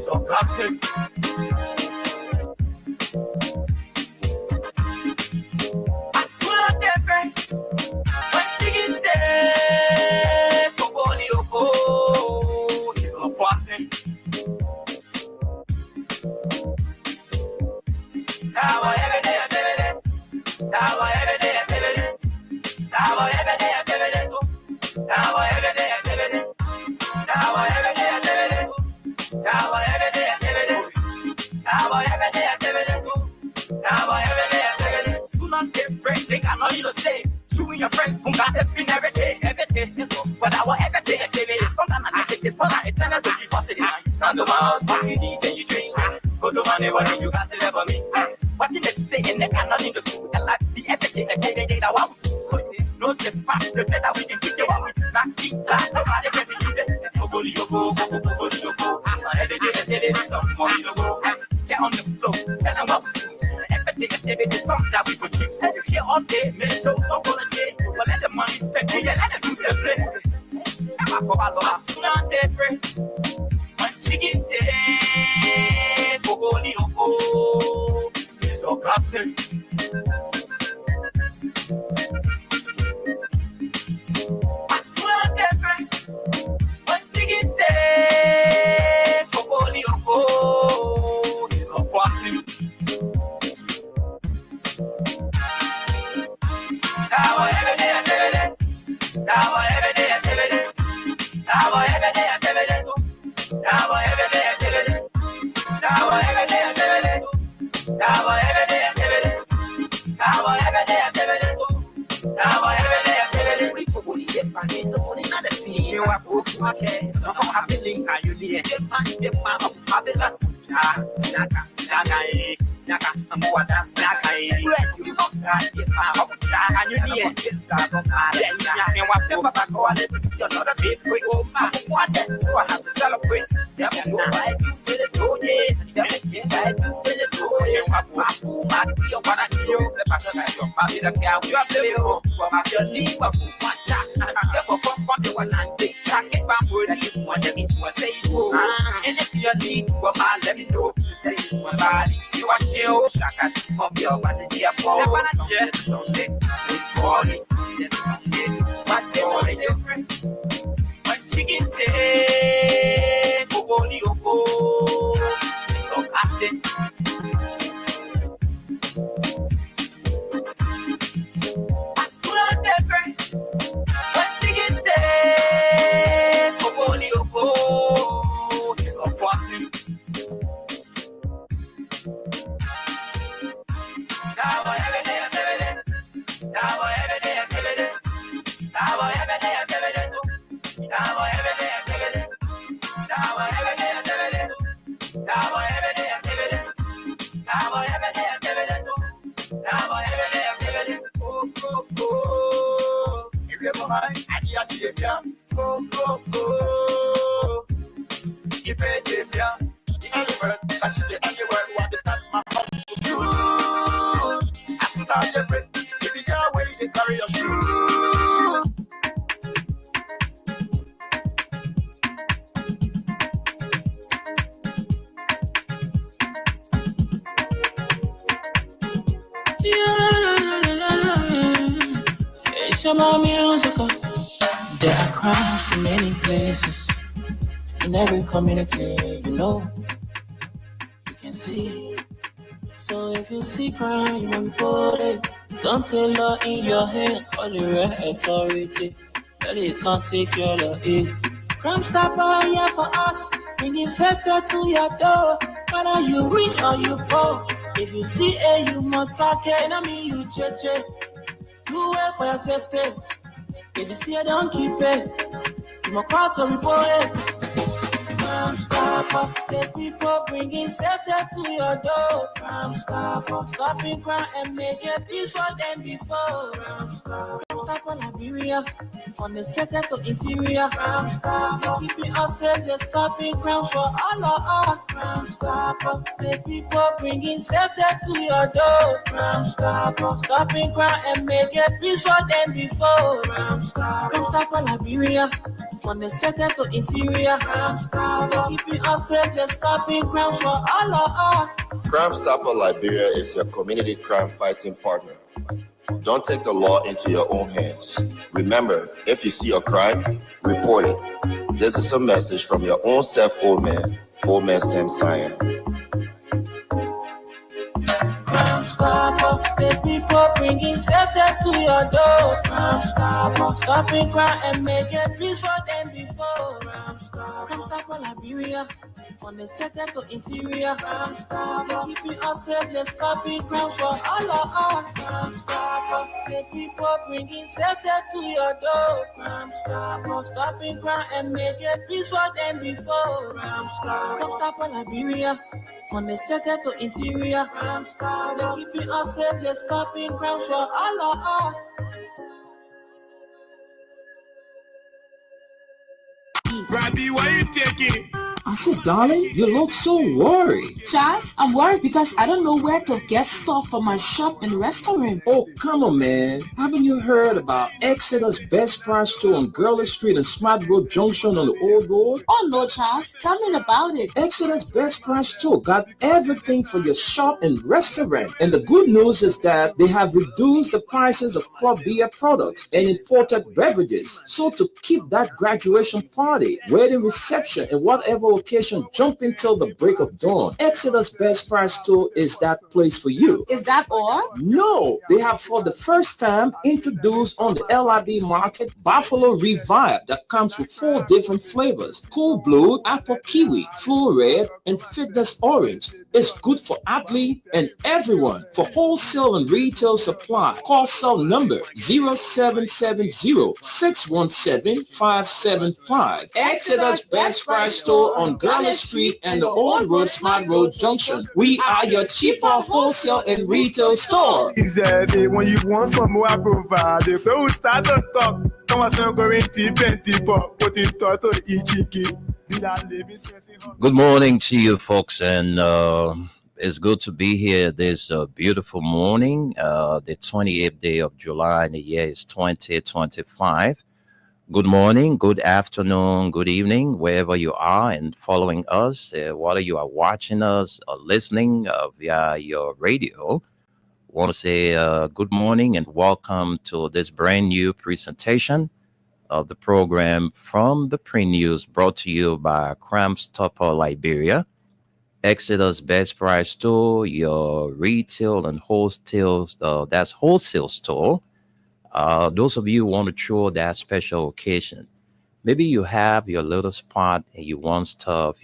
so classic. I swear different. What you say? Kokolio, it's so fussing. Now every day I do this. Now every day I do this. Now every day I do this. Now every day I do this. Now every day I do this. Now every day I do this. Now every day I do this. Now every day I do this. Soon on different thing I know you to say. You and your friends who gossiping every day. But I want every day I do this. Sometimes I think it's fun. It's eternal to be positive. Come to my house, what you need and you drink. Go to money, what you gossip for me. What did they say? And they cannot need to do the life be everything that I want to do. So no dispatch, the better we can get you out. Not keep glass, nobody can be it. Go, every day I tell you, don't want you to go. Get on the floor, tell them what we do. Everything I tell you is something that we produce. Here all day, make sure don't go to jail. But let the money spend, yeah, let them do their play. I'm not different. When chicken say, go, so classic. I swear different. What did you say? Kokolio, it's so fussy. Now every day I do this. Now every day I do this. Now every day I do this. Now every day I do this. Now every day I do this. Now every day I do this. Now every day I do this. Now every day I do this. We for only get back in some money, not a team. You are for my case. I'm happy. Are you near? Get my fabulous. Snaka. I'm more than Snaka. You don't get my and you near. Yeah, what the fuck? Oh, let us see another bit. So, what that's so I have to celebrate. Yeah, I do say the road. Yeah, I do the road. My dear, what I do, the pastor, I don't have the cow. You have the little, but my leave of my chat. I step up on the one and they track it from word. I didn't want to say it. And if you need to, let me know. Say one body, you are chill, shaka, of your passenger. Sunday, with all this Sunday, what's the only different? When chicken say, Kokolio, it's so classic. I swear different. When chicken say, Kokolio, it's so fussy. Now every day I do this. Now every day I do this. Now every day I do this. Now every day I do this. Now every day I do this. Now every day I do this. Now every day I do this. Now every day I do this. Oh. If you're behind, I can't see you. Oh. If you're down, you know the word. That's the only word. What is that? My house is true. Different. If you can't wait, you carry us through. It's about musical. There are crimes in many places. In every community, you can see. So if you see crime and body, don't take law in your hand for the real authority. That it can't take your law in. Crime stopper here for us, bringing safety to your door. Whether you rich or you poor, if you see you must take it. I mean you cheche, you wait for your safety. If you see it, don't keep it. You must call to report it. Crime stopper, the people bringing safety to your door. Crime stopper, stopping crime and making peace for them before. Crime stopper, Liberia, from the center to interior. Crime stopper, keeping us safe, they're stopping crimes for all of us. Crime stopper, the people bringing safety to your door. Crime stopper, stopping crime and making peace for them before. Crime stopper, Liberia, From the center to interior, Crime Stopper. Keeping us safe, let's stopping crimes for all of us. Crime Stopper Liberia is your community crime fighting partner. Don't take the law into your own hands. Remember, if you see a crime, report it. This is a message from your own self, Old Man Sam Cyan. Crime Stopper, the people bringing safety to your door. Crime Stopper, stopping crime and making peace for them before. Crime Stopper Liberia. From the center to interior, Crime Stopper. Keeping us safe, let's stopping crimes for all of us. Crime Stopper, the people bringing safety to your door. Crime Stopper, stopping crime and making peace for them before. Crime Stopper Liberia. From the center to interior, Crime Stopper. Keeping us safe, let's stopping crimes for all of us. Robbie, why you taking? I said, darling, you look so worried. Charles, I'm worried because I don't know where to get stuff for my shop and restaurant. Oh, come on, man. Haven't you heard about Exeter's Best Price Store on Gurley Street and Smart Road Junction on the Old Road? Oh, no, Charles. Tell me about it. Exeter's Best Price Store got everything for your shop and restaurant. And the good news is that they have reduced the prices of club beer products and imported beverages. So to keep that graduation party, wedding reception, and whatever occasion jumping till the break of dawn, Exeter's Best Price Store is that place for you. Is that all? No, they have for the first time introduced on the LIB market Buffalo Revive that comes with 4 different flavors: Cool Blue, Apple Kiwi, Full Red, and Fitness Orange. It's good for athlete and everyone. For wholesale and retail supply, call cell number 0770-617-575. Exeter's Best Price Store on Gurley Street and the Old Road Smart Road Junction. We are your cheaper wholesale and retail store. Easy, when you want some more, I provide. So we start to talk. Come on, going to put it to each. Good morning to you folks, and it's good to be here this beautiful morning, the 28th day of July, and the year is 2025. Good morning, good afternoon, good evening, wherever you are and following us, whether you are watching us or listening via your radio. I want to say good morning and welcome to this brand new presentation of the program from the Pre-News, brought to you by Crime Stopper Liberia, Exeter's Best Price Store, your retail and wholesale, that's wholesale store. Those of you who want to throw that special occasion, maybe you have your little spot and you want stuff,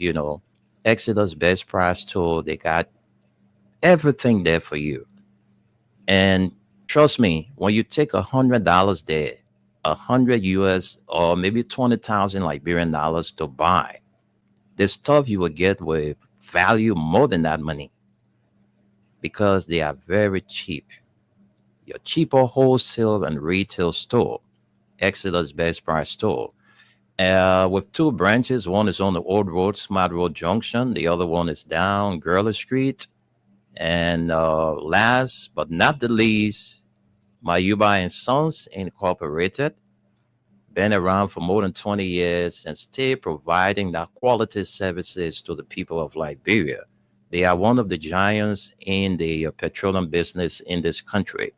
Exeter's Best Price Store, they got everything there for you. And trust me, when you take $100 there, 100 US or maybe 20,000 Liberian dollars to buy, the stuff you will get with value more than that money, because they are very cheap. Your cheaper wholesale and retail store, Exeter's Best Price Store, with 2 branches. One is on the Old Road, Smart Road Junction. The other one is down Gurley Street. And last but not the least, Mayuba and Sons Incorporated, been around for more than 20 years and still providing that quality services to the people of Liberia. They are one of the giants in the petroleum business in this country.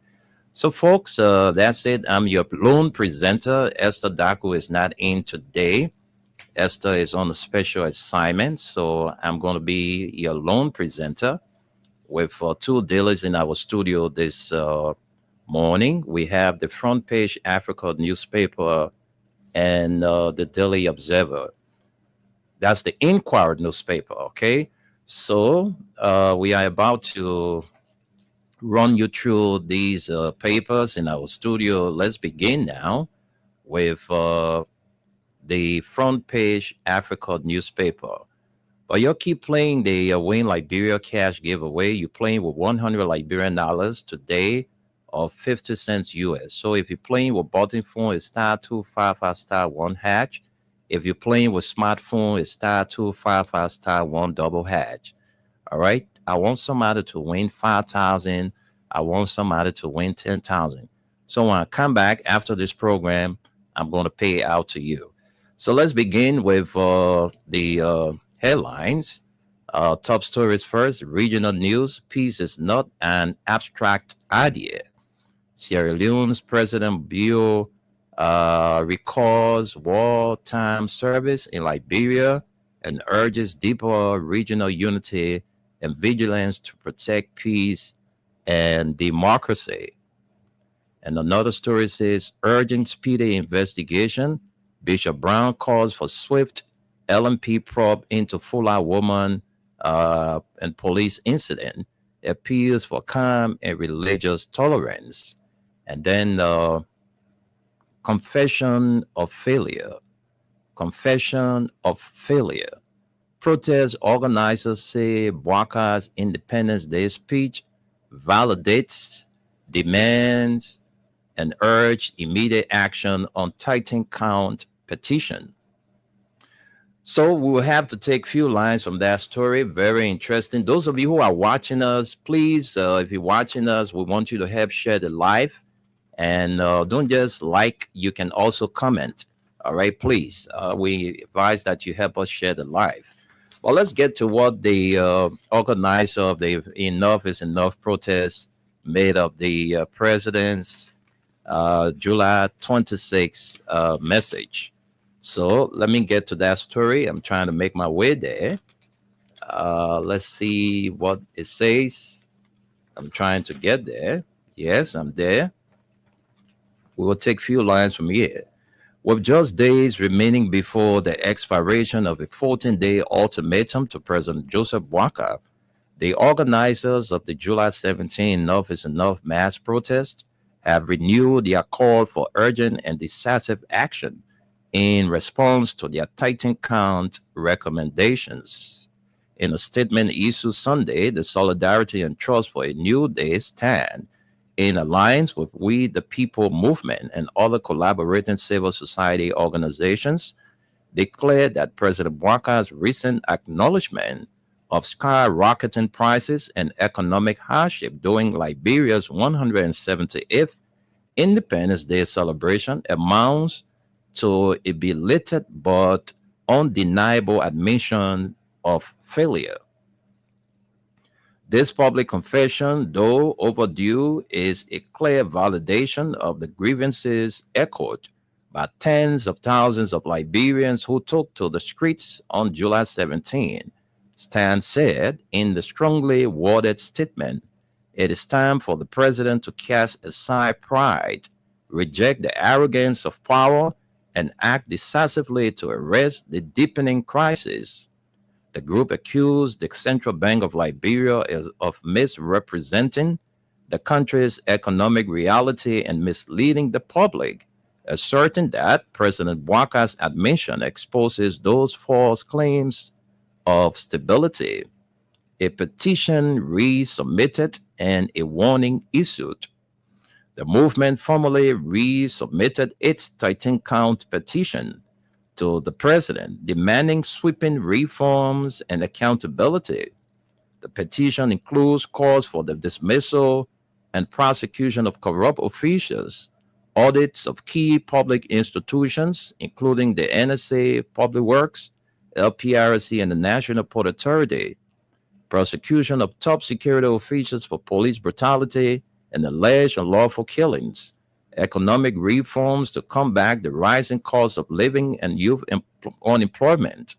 So, folks, that's it. I'm your lone presenter. Esther Daku is not in today. Esther is on a special assignment, so I'm going to be your lone presenter with 2 dealers in our studio this morning. We have the Front Page Africa newspaper and the Daily Observer. That's the Inquirer newspaper, okay? So we are about to run you through these papers in our studio. Let's begin now with the Front Page Africa newspaper. But you keep playing the Win Liberia cash giveaway. You're playing with 100 Liberian dollars today, or 50 cents US. So if you're playing with button phone, it's *255*1#. If you're playing with smartphone, it's *255*1 double hatch. All right. I want somebody to win 5,000. I want somebody to win 10,000. So when I come back after this program, I'm going to pay out to you. So let's begin with the headlines. Top stories first. Regional news. Peace is not an abstract idea. Sierra Leone's President Bio recalls wartime service in Liberia and urges deeper regional unity and vigilance to protect peace and democracy. And another story says urgent speedy investigation. Bishop Brown calls for swift LMP probe into Fuller woman and police incident. Appeals for calm and religious tolerance. And then confession of failure. Confession of failure. Protest organizers say Bwaka's Independence Day speech validates demands and urge immediate action on Titan Count petition. So we'll have to take a few lines from that story. Very interesting. Those of you who are watching us, please, if you're watching us, we want you to help share the live. And don't just like, you can also comment. All right, please. We advise that you help us share the live. Well, let's get to what the organizer of the Enough is Enough protest made of the president's July 26 message. So let me get to that story. I'm trying to make my way there. Let's see what it says. I'm trying to get there. Yes, I'm there. We will take a few lines from here. With just days remaining before the expiration of a 14-day ultimatum to President Joseph Boakai, the organizers of the July 17 Enough is Enough mass protest have renewed their call for urgent and decisive action in response to their Titan Count recommendations. In a statement issued Sunday, the Solidarity and Trust for a New Day stand in alliance with We the People movement and other collaborating civil society organizations, declared that President Bwaka's recent acknowledgement of skyrocketing prices and economic hardship during Liberia's 178th Independence Day celebration amounts to a belated but undeniable admission of failure. This public confession, though overdue, is a clear validation of the grievances echoed by tens of thousands of Liberians who took to the streets on July 17. Stan said in the strongly worded statement, "It is time for the president to cast aside pride, reject the arrogance of power, and act decisively to arrest the deepening crisis." The group accused the Central Bank of Liberia of misrepresenting the country's economic reality and misleading the public, asserting that President Bwaka's admission exposes those false claims of stability. A petition resubmitted and a warning issued. The movement formally resubmitted its Titan Count petition to the president, demanding sweeping reforms and accountability. The petition includes calls for the dismissal and prosecution of corrupt officials, audits of key public institutions, including the NSA, Public Works, LPRC, and the National Port Authority, prosecution of top security officials for police brutality and alleged unlawful killings, economic reforms to combat the rising cost of living and youth unemployment,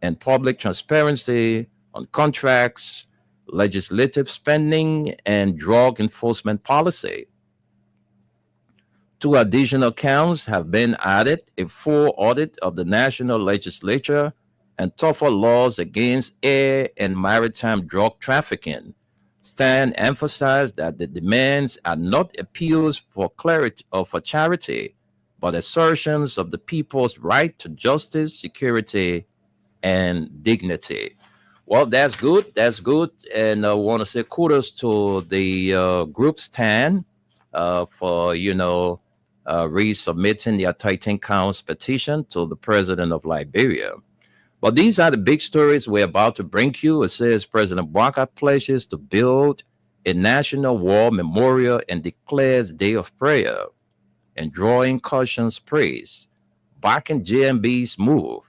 and public transparency on contracts, legislative spending, and drug enforcement policy. Two additional counts have been added: a full audit of the national legislature and tougher laws against air and maritime drug trafficking. Stan emphasized that the demands are not appeals for clarity or for charity, but assertions of the people's right to justice, security, and dignity. Well, that's good. That's good. And I want to say kudos to the group Stan for, resubmitting their Titan Counts petition to the president of Liberia. But these are the big stories we're about to bring you. It says President Bwaka pledges to build a national war memorial and declares day of prayer, and drawing caution's praise. backing JMB's move.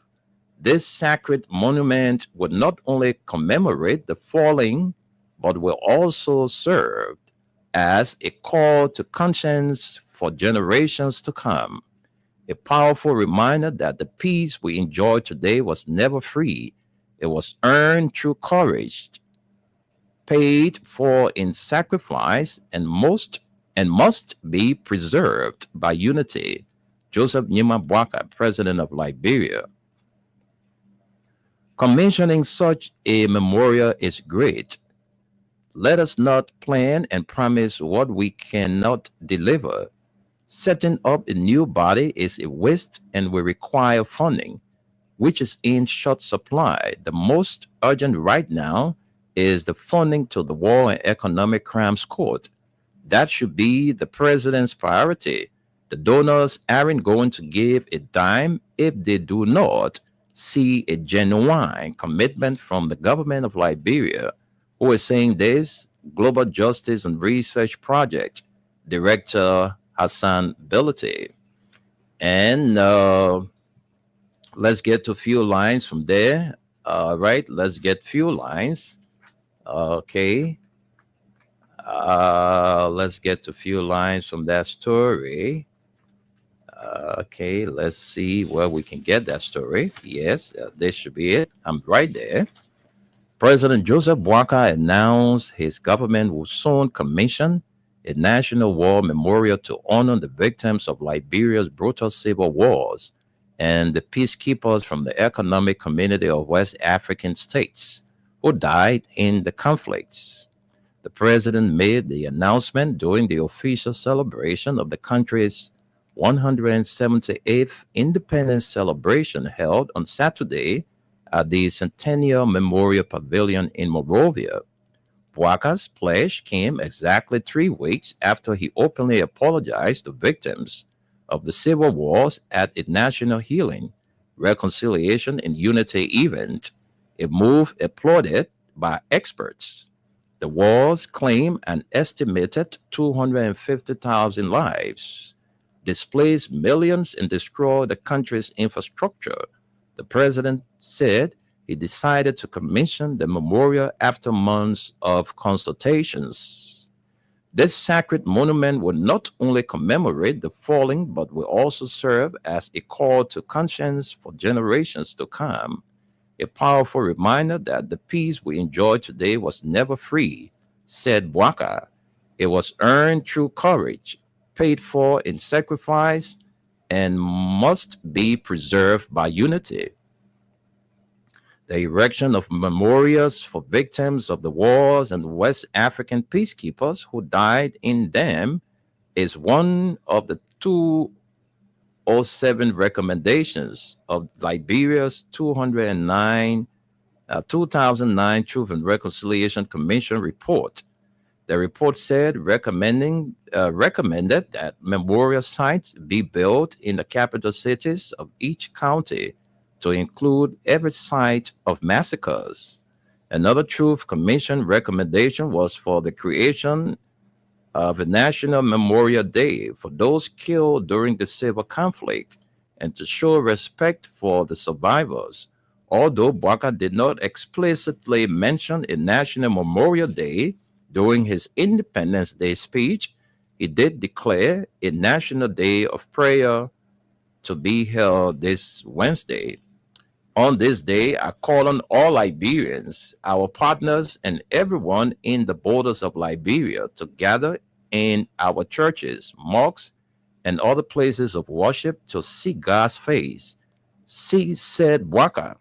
This sacred monument would not only commemorate the falling, but will also serve as a call to conscience for generations to come. A powerful reminder that the peace we enjoy today was never free. It was earned through courage, paid for in sacrifice, and must be preserved by unity. Joseph Nyima Bwaka, President of Liberia. Commissioning such a memorial is great. Let us not plan and promise what we cannot deliver. Setting up a new body is a waste and will require funding, which is in short supply. The most urgent right now is the funding to the War and Economic Crimes Court. That should be the president's priority. The donors aren't going to give a dime if they do not see a genuine commitment from the government of Liberia, who is saying this. Global Justice and Research Project Director Hassan Bility. And let's get to a few lines from there. Right, let's get few lines. Okay. Let's get to a few lines from that story. Okay, let's see where we can get that story. Yes, this should be it. I'm right there. President Joseph Bwaka announced his government will soon commission a national war memorial to honor the victims of Liberia's brutal civil wars and the peacekeepers from the Economic Community of West African States who died in the conflicts. The president made the announcement during the official celebration of the country's 178th independence celebration held on Saturday at the Centennial Memorial Pavilion in Monrovia. Bwaka's pledge came exactly 3 weeks after he openly apologized to victims of the civil wars at a national healing, reconciliation, and unity event, a move applauded by experts. The wars claim an estimated 250,000 lives, displaced millions, and destroyed the country's infrastructure. The president said he decided to commission the memorial after months of consultations. This sacred monument will not only commemorate the falling, but will also serve as a call to conscience for generations to come. A powerful reminder that the peace we enjoy today was never free, said Bwaka. It was earned through courage, paid for in sacrifice, and must be preserved by unity. The erection of memorials for victims of the wars and West African peacekeepers who died in them is one of the 207 recommendations of Liberia's 2009 Truth and Reconciliation Commission report. The report said recommended that memorial sites be built in the capital cities of each county to include every site of massacres. Another Truth Commission recommendation was for the creation of a National Memorial Day for those killed during the civil conflict and to show respect for the survivors. Although Bwaka did not explicitly mention a National Memorial Day during his Independence Day speech, he did declare a National Day of Prayer to be held this Wednesday. On this day, I call on all Liberians, our partners, and everyone in the borders of Liberia to gather in our churches, mosques, and other places of worship to seek God's face. Said Bwaka.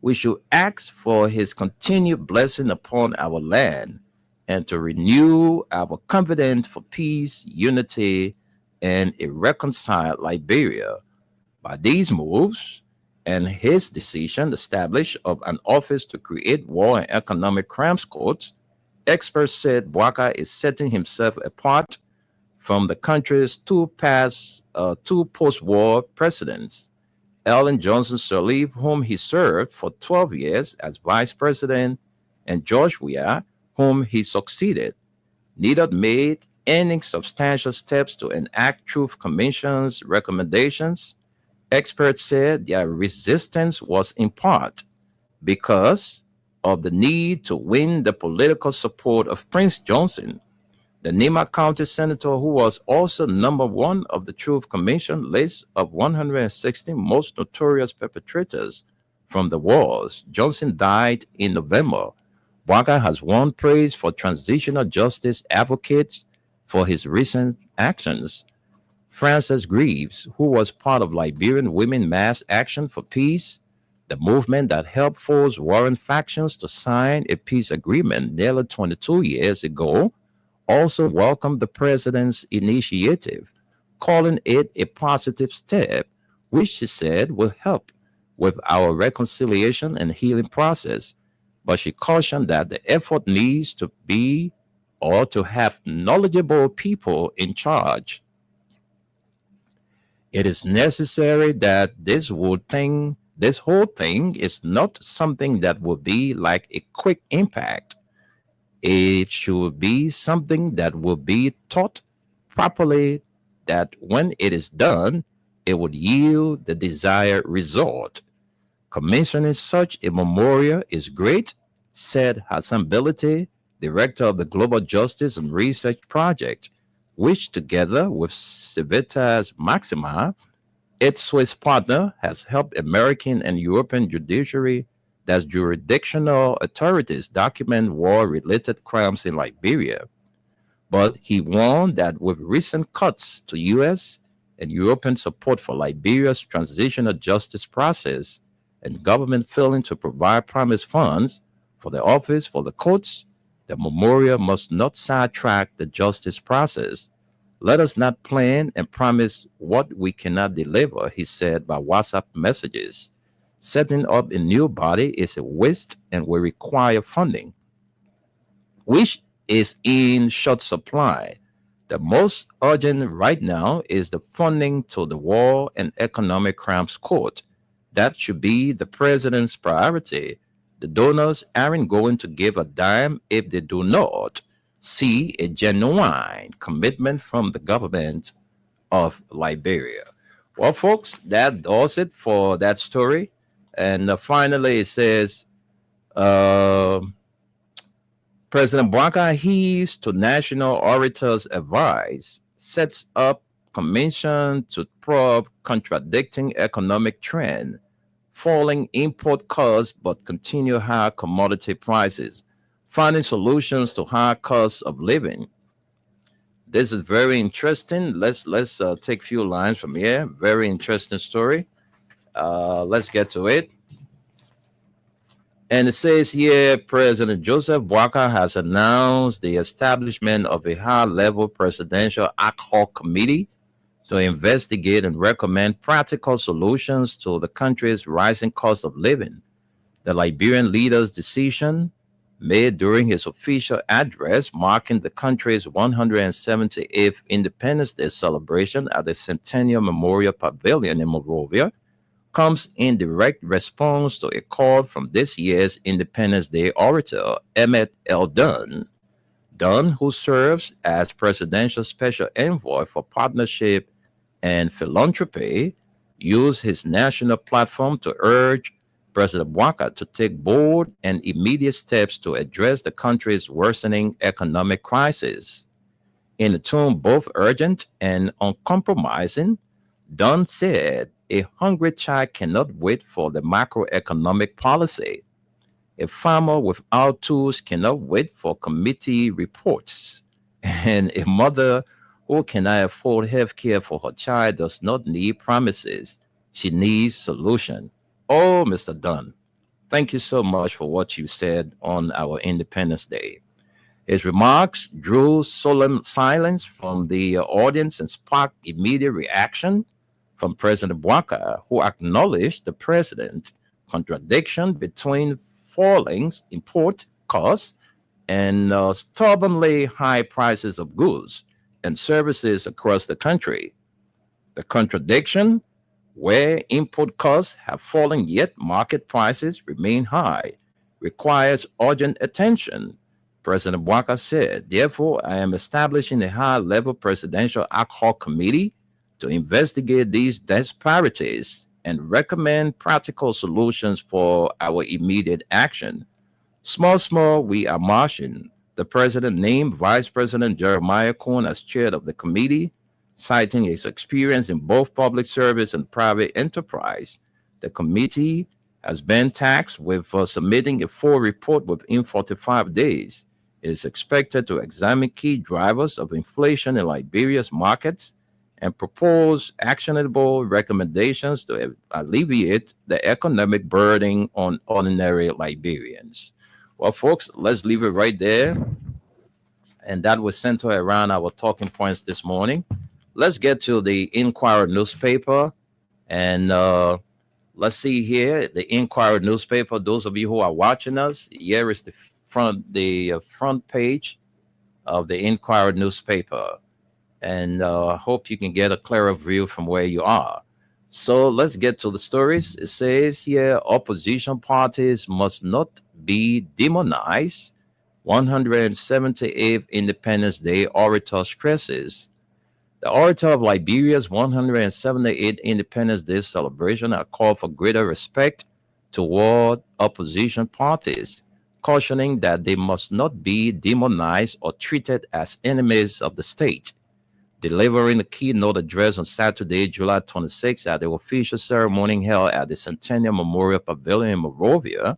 We should ask for his continued blessing upon our land and to renew our confidence for peace, unity, and a reconciled Liberia. By these moves and his decision established of an office to create war and economic crimes courts, experts said Bwaka is setting himself apart from the country's two post-war presidents, Ellen Johnson Sirleaf, whom he served for 12 years as vice president, and George Weah, whom he succeeded. Neither made any substantial steps to enact Truth Commission's recommendations, experts said their resistance was in part because of the need to win the political support of Prince Johnson, the Nima County senator who was also number one of the Truth Commission list of 160 most notorious perpetrators from the wars. Johnson died in November. Bouakai has won praise for transitional justice advocates for his recent actions. Frances Greaves, who was part of Liberian Women Mass Action for Peace, the movement that helped force warring factions to sign a peace agreement nearly 22 years ago, also welcomed the president's initiative, calling it a positive step, which she said will help with our reconciliation and healing process. But she cautioned that the effort needs to be or to have knowledgeable people in charge. It is necessary that this whole thing is not something that will be like a quick impact. It should be something that will be taught properly, that when it is done, it would yield the desired result. Commissioning such a memorial is great, said Hassan Bility, director of the Global Justice and Research Project, which together with Civitas Maxima, its Swiss partner, has helped American and European judiciary, that's jurisdictional authorities, document war-related crimes in Liberia. But he warned that with recent cuts to U.S. and European support for Liberia's transitional justice process and government failing to provide promised funds for the Office for the Courts, the memorial must not sidetrack the justice process. Let us not plan and promise what we cannot deliver, he said by WhatsApp messages. Setting up a new body is a waste and will require funding, which is in short supply. The most urgent right now is the funding to the War and Economic Crimes Court. That should be the president's priority. The donors aren't going to give a dime if they do not see a genuine commitment from the government of Liberia. Well, folks, that does it for that story. And finally, it says, President Bouakai heeds to national orators' advice, sets up commission to probe contradicting economic trend, falling import costs but continue high commodity prices, finding solutions to high costs of living. This is very interesting. Let's take a few lines from here. Very interesting story. Let's get to it. And it says here, President Joseph Bouakai has announced the establishment of a high-level presidential ad hoc committee to investigate and recommend practical solutions to the country's rising cost of living. The Liberian leader's decision, made during his official address marking the country's 178th Independence Day celebration at the Centennial Memorial Pavilion in Monrovia, comes in direct response to a call from this year's Independence Day orator, Emmett L. Dunn. Dunn, who serves as Presidential Special Envoy for Partnership and Philanthropy, used his national platform to urge President Bouakai to take bold and immediate steps to address the country's worsening economic crisis. In a tone both urgent and uncompromising, Dunn said, "A hungry child cannot wait for the macroeconomic policy. A farmer without tools cannot wait for committee reports. And a mother who cannot afford health care for her child does not need promises. She needs solution." Oh, Mr. Dunn, thank you so much for what you said on our Independence Day. His remarks drew solemn silence from the audience and sparked immediate reaction from President Bouakai, who acknowledged the president's contradiction between falling import costs and stubbornly high prices of goods and services across the country. The contradiction, where import costs have fallen yet market prices remain high, requires urgent attention. President Waka said, therefore, I am establishing a high-level presidential ad hoc committee to investigate these disparities and recommend practical solutions for our immediate action. Small, we are marching. The president named Vice President Jeremiah Cohn as chair of the committee, citing his experience in both public service and private enterprise. The committee has been tasked with submitting a full report within 45 days. It is expected to examine key drivers of inflation in Liberia's markets and propose actionable recommendations to alleviate the economic burden on ordinary Liberians. Well, folks, let's leave it right there. And that was centered around our talking points this morning. Let's get to the Inquirer newspaper. And let's see here, the Inquirer newspaper. Those of you who are watching us, here is the front page of the Inquirer newspaper. And I hope you can get a clearer view from where you are. So let's get to the stories. It says here, opposition parties must not be demonized. 178th Independence Day orator stresses. The orator of Liberia's 178th Independence Day celebration has called for greater respect toward opposition parties, cautioning that they must not be demonized or treated as enemies of the state. Delivering a keynote address on Saturday, July 26, at the official ceremony held at the Centennial Memorial Pavilion in Monrovia,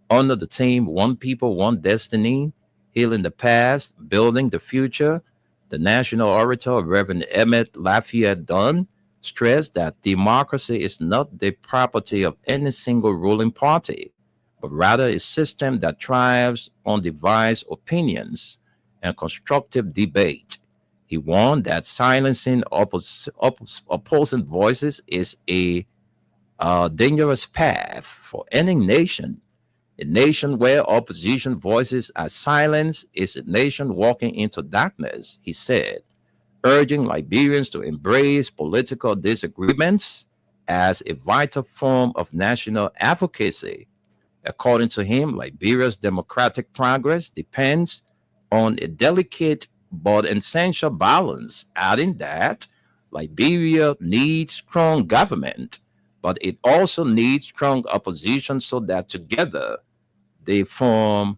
under the theme One People, One Destiny, Healing the Past, Building the Future, the national orator, Reverend Emmett Lafayette Dunn, stressed that democracy is not the property of any single ruling party, but rather a system that thrives on diverse opinions and constructive debate. He warned that silencing opposing voices is a dangerous path for any nation. A nation where opposition voices are silenced is a nation walking into darkness, he said, urging Liberians to embrace political disagreements as a vital form of national advocacy. According to him, Liberia's democratic progress depends on a delicate but essential balance, adding that Liberia needs strong government, but it also needs strong opposition so that together they form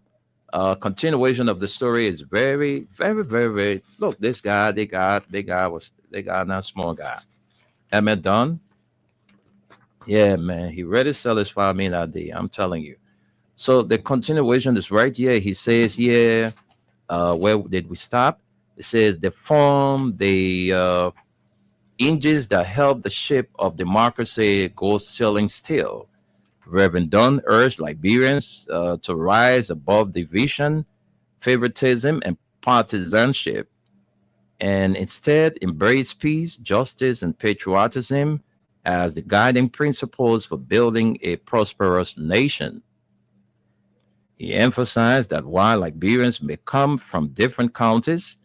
a continuation of the story. Is very, very, very, very. Look, this guy, they got not small guy. Emmett Dunn. Yeah, man, he ready to satisfy me that day. I'm telling you. So the continuation is right here. He says, yeah, where did we stop? It says they form the engines that help the ship of democracy go sailing still. Reverend Dunn urged Liberians to rise above division, favoritism, and partisanship, and instead embrace peace, justice, and patriotism as the guiding principles for building a prosperous nation. He emphasized that while Liberians may come from different counties,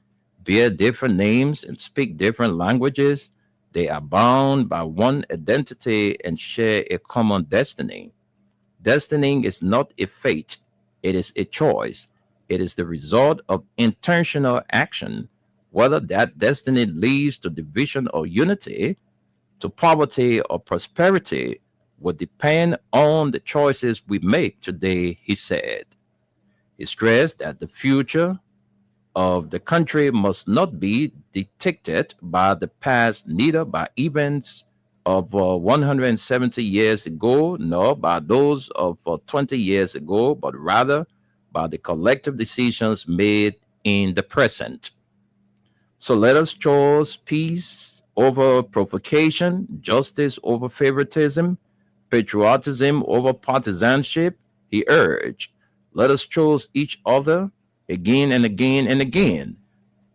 bear different names, and speak different languages, they are bound by one identity and share a common destiny. Destiny is not a fate, it is a choice. It is the result of intentional action. Whether that destiny leads to division or unity, to poverty or prosperity, will depend on the choices we make today, he said. He stressed that the future of the country must not be dictated by the past, neither by events of 170 years ago, nor by those of 20 years ago, but rather by the collective decisions made in the present. So let us choose peace over provocation, justice over favoritism, patriotism over partisanship, he urged. Let us choose each other again and again and again.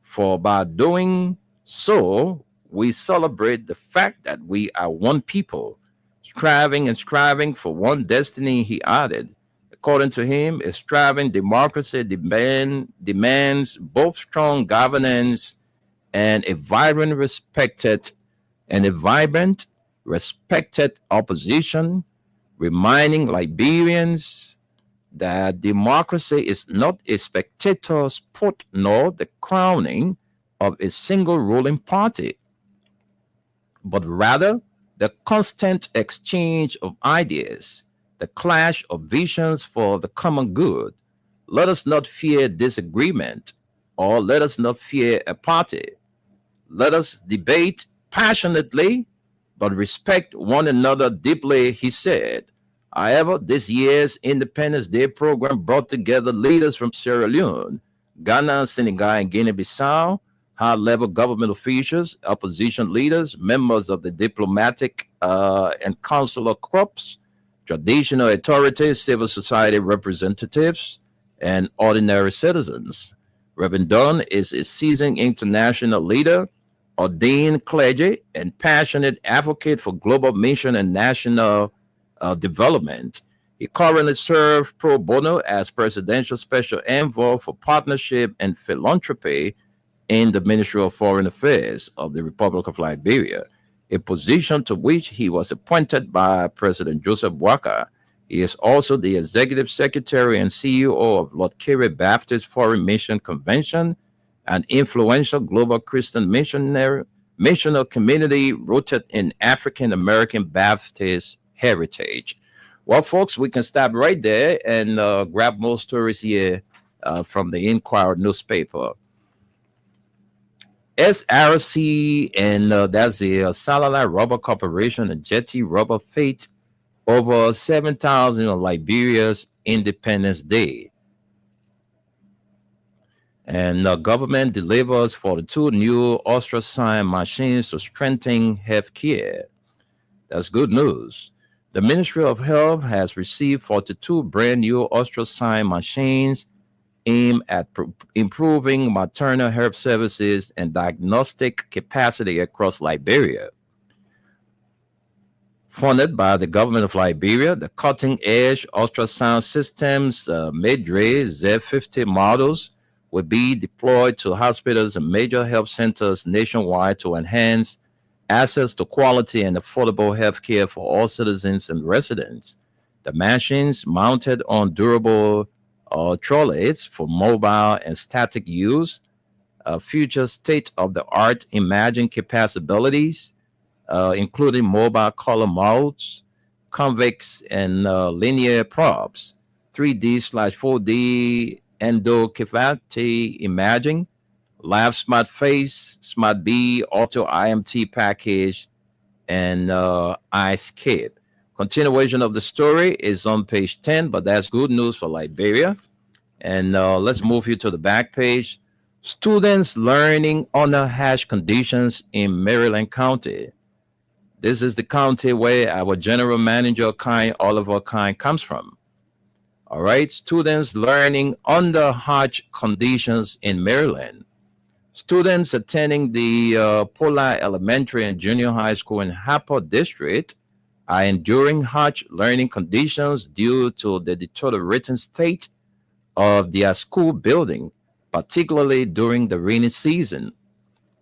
For by doing so, we celebrate the fact that we are one people, striving for one destiny, he added. According to him, a striving democracy demands both strong governance and a vibrant, respected opposition, reminding Liberians that democracy is not a spectator sport nor the crowning of a single ruling party, but rather the constant exchange of ideas, the clash of visions for the common good. Let us not fear disagreement, or let us not fear a party. Let us debate passionately, but respect one another deeply, he said. However, this year's Independence Day program brought together leaders from Sierra Leone, Ghana, Senegal, and Guinea-Bissau, high-level government officials, opposition leaders, members of the diplomatic and consular corps, traditional authorities, civil society representatives, and ordinary citizens. Reverend Dunn is a seasoned international leader, ordained clergy, and passionate advocate for global mission and national development. He currently serves pro bono as Presidential Special Envoy for Partnership and Philanthropy in the Ministry of Foreign Affairs of the Republic of Liberia, a position to which he was appointed by President Joseph Boakai. He is also the Executive Secretary and CEO of Lord Carey Baptist Foreign Mission Convention, an influential global Christian missional community rooted in African American Baptist heritage. Well, folks, we can stop right there and grab more stories here from the Inquirer newspaper. SRC, and that's the Salala Rubber Corporation and Jetty Rubber Fate over 7,000 on Liberia's Independence Day. And the government delivers 42 new ultrasound machines to strengthen healthcare. That's good news. The Ministry of Health has received 42 brand new ultrasound machines aimed at improving maternal health services and diagnostic capacity across Liberia. Funded by the government of Liberia, the cutting-edge ultrasound systems, Medre Z50 models, will be deployed to hospitals and major health centers nationwide to enhance access to quality and affordable health care for all citizens and residents. The machines, mounted on durable trolleys for mobile and static use, feature state-of-the-art imaging capabilities, including mobile color modes, convex and linear probes, 3D/4D endocavity imaging, live smart face, smart B, auto IMT package, and ice kit. Continuation of the story is on page 10, but that's good news for Liberia. And let's move you to the back page. Students learning under harsh conditions in Maryland County. This is the county where our general manager, Oliver Kine, comes from. All right, students learning under harsh conditions in Maryland. Students attending the Polar Elementary and Junior High School in Harper District are enduring harsh learning conditions due to the deteriorating state of their school building, particularly during the rainy season.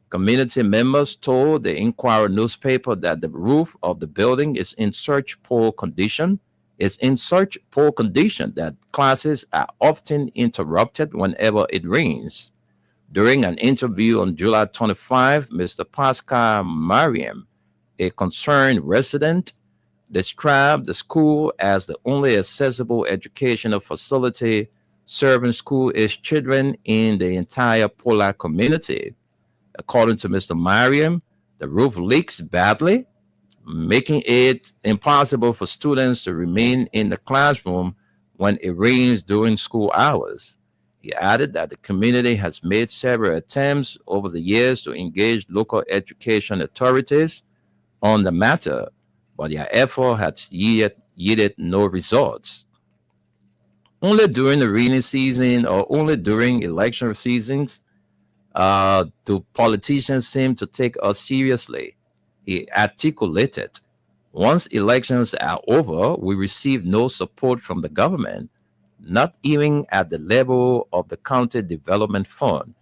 Community members told the Inquirer newspaper that the roof of the building is in such poor condition, that classes are often interrupted whenever it rains. During an interview on July 25, Mr. Pascal Mariam, a concerned resident, described the school as the only accessible educational facility serving school-age children in the entire Polar community. According to Mr. Mariam, the roof leaks badly, making it impossible for students to remain in the classroom when it rains during school hours. He added that the community has made several attempts over the years to engage local education authorities on the matter, but their effort has yielded no results. Only during the rainy season or only during election seasons do politicians seem to take us seriously, he articulated. Once elections are over, we receive no support from the government, not even at the level of the County Development Fund.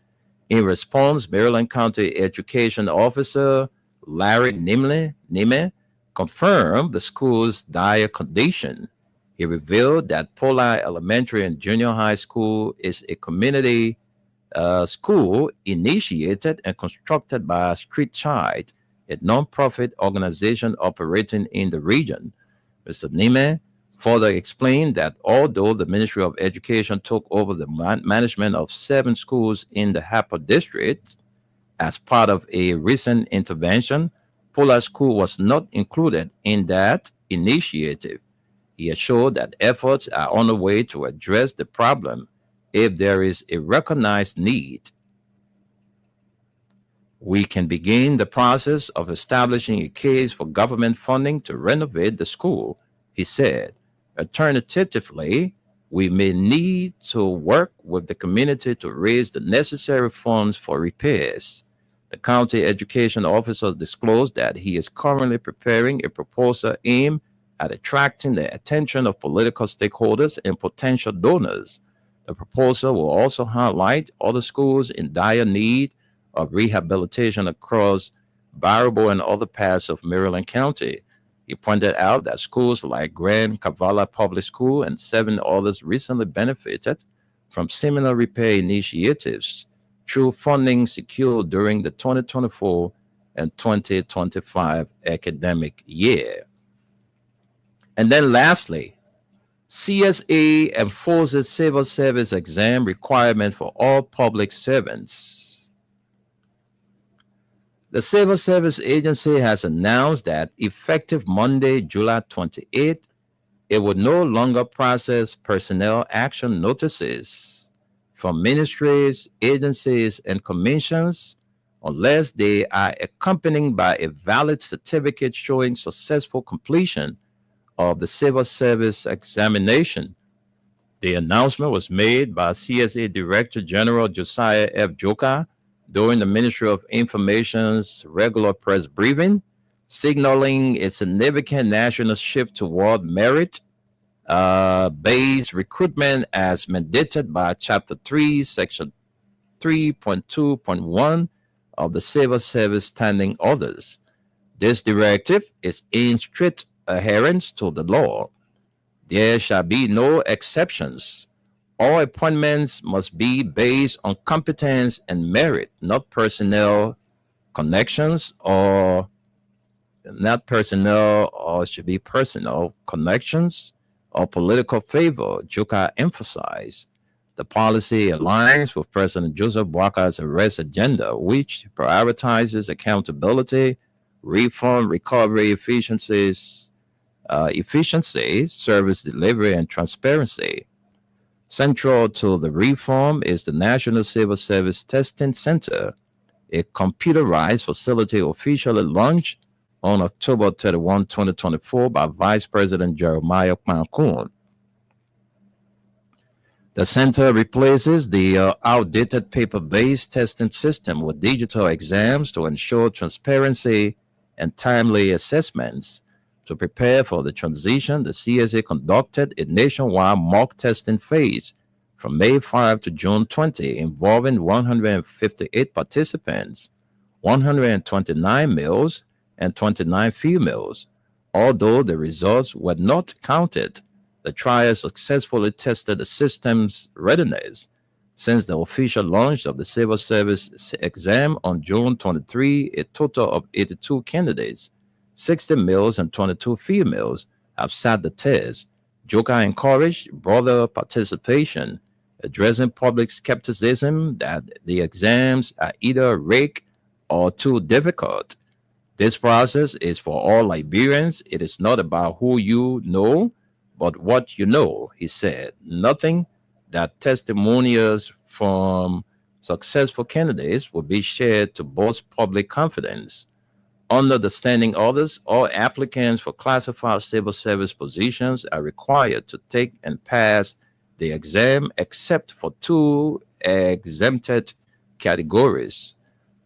In response, Maryland County Education Officer Larry Nimle confirmed the school's dire condition. He revealed that Pola Elementary and Junior High School is a community school initiated and constructed by Street Child, a non-profit organization operating in the region. Mr. Nime further explained that although the Ministry of Education took over the management of 7 schools in the Hapa district as part of a recent intervention, Pola School was not included in that initiative. He assured that efforts are on the way to address the problem if there is a recognized need. We can begin the process of establishing a case for government funding to renovate the school, he said. Alternatively, we may need to work with the community to raise the necessary funds for repairs. The county education officer disclosed that he is currently preparing a proposal aimed at attracting the attention of political stakeholders and potential donors. The proposal will also highlight other schools in dire need of rehabilitation across Barabo and other parts of Maryland County. He pointed out that schools like Grand Kavala Public School and 7 others recently benefited from similar repair initiatives through funding secured during the 2024 and 2025 academic year. And then lastly, CSA enforces civil service exam requirement for all public servants. The Civil Service Agency has announced that effective Monday, July 28th, it would no longer process personnel action notices from ministries, agencies, and commissions unless they are accompanied by a valid certificate showing successful completion of the civil service examination. The announcement was made by CSA Director General Josiah F. Joka during the Ministry of Information's regular press briefing, signaling a significant national shift toward merit-based recruitment as mandated by Chapter 3, Section 3.2.1 of the Civil Service Standing Orders. This directive is in strict adherence to the law. There shall be no exceptions. All appointments must be based on competence and merit, not personnel connections or should be personal connections or political favor, Joka emphasized. The policy aligns with President Joseph Boakar's arrest agenda, which prioritizes accountability, reform, recovery, efficiency, service delivery, and transparency. Central to the reform is the National Civil Service Testing Center, a computerized facility officially launched on October 31, 2024 by Vice President Jeremiah Kmankun. The center replaces the outdated paper-based testing system with digital exams to ensure transparency and timely assessments. To prepare for the transition, the CSA conducted a nationwide mock testing phase from May 5 to June 20, involving 158 participants, 129 males and 29 females. Although the results were not counted, the trial successfully tested the system's readiness. Since the official launch of the civil service exam on June 23, a total of 82 candidates, 60 males and 22 females, have sat the test. Joka encouraged broader participation, addressing public skepticism that the exams are either rigged or too difficult. This process is for all Liberians. It is not about who you know, but what you know, he said. Nothing that testimonials from successful candidates will be shared to boost public confidence. Under the standing orders, all applicants for classified civil service positions are required to take and pass the exam except for 2 exempted categories: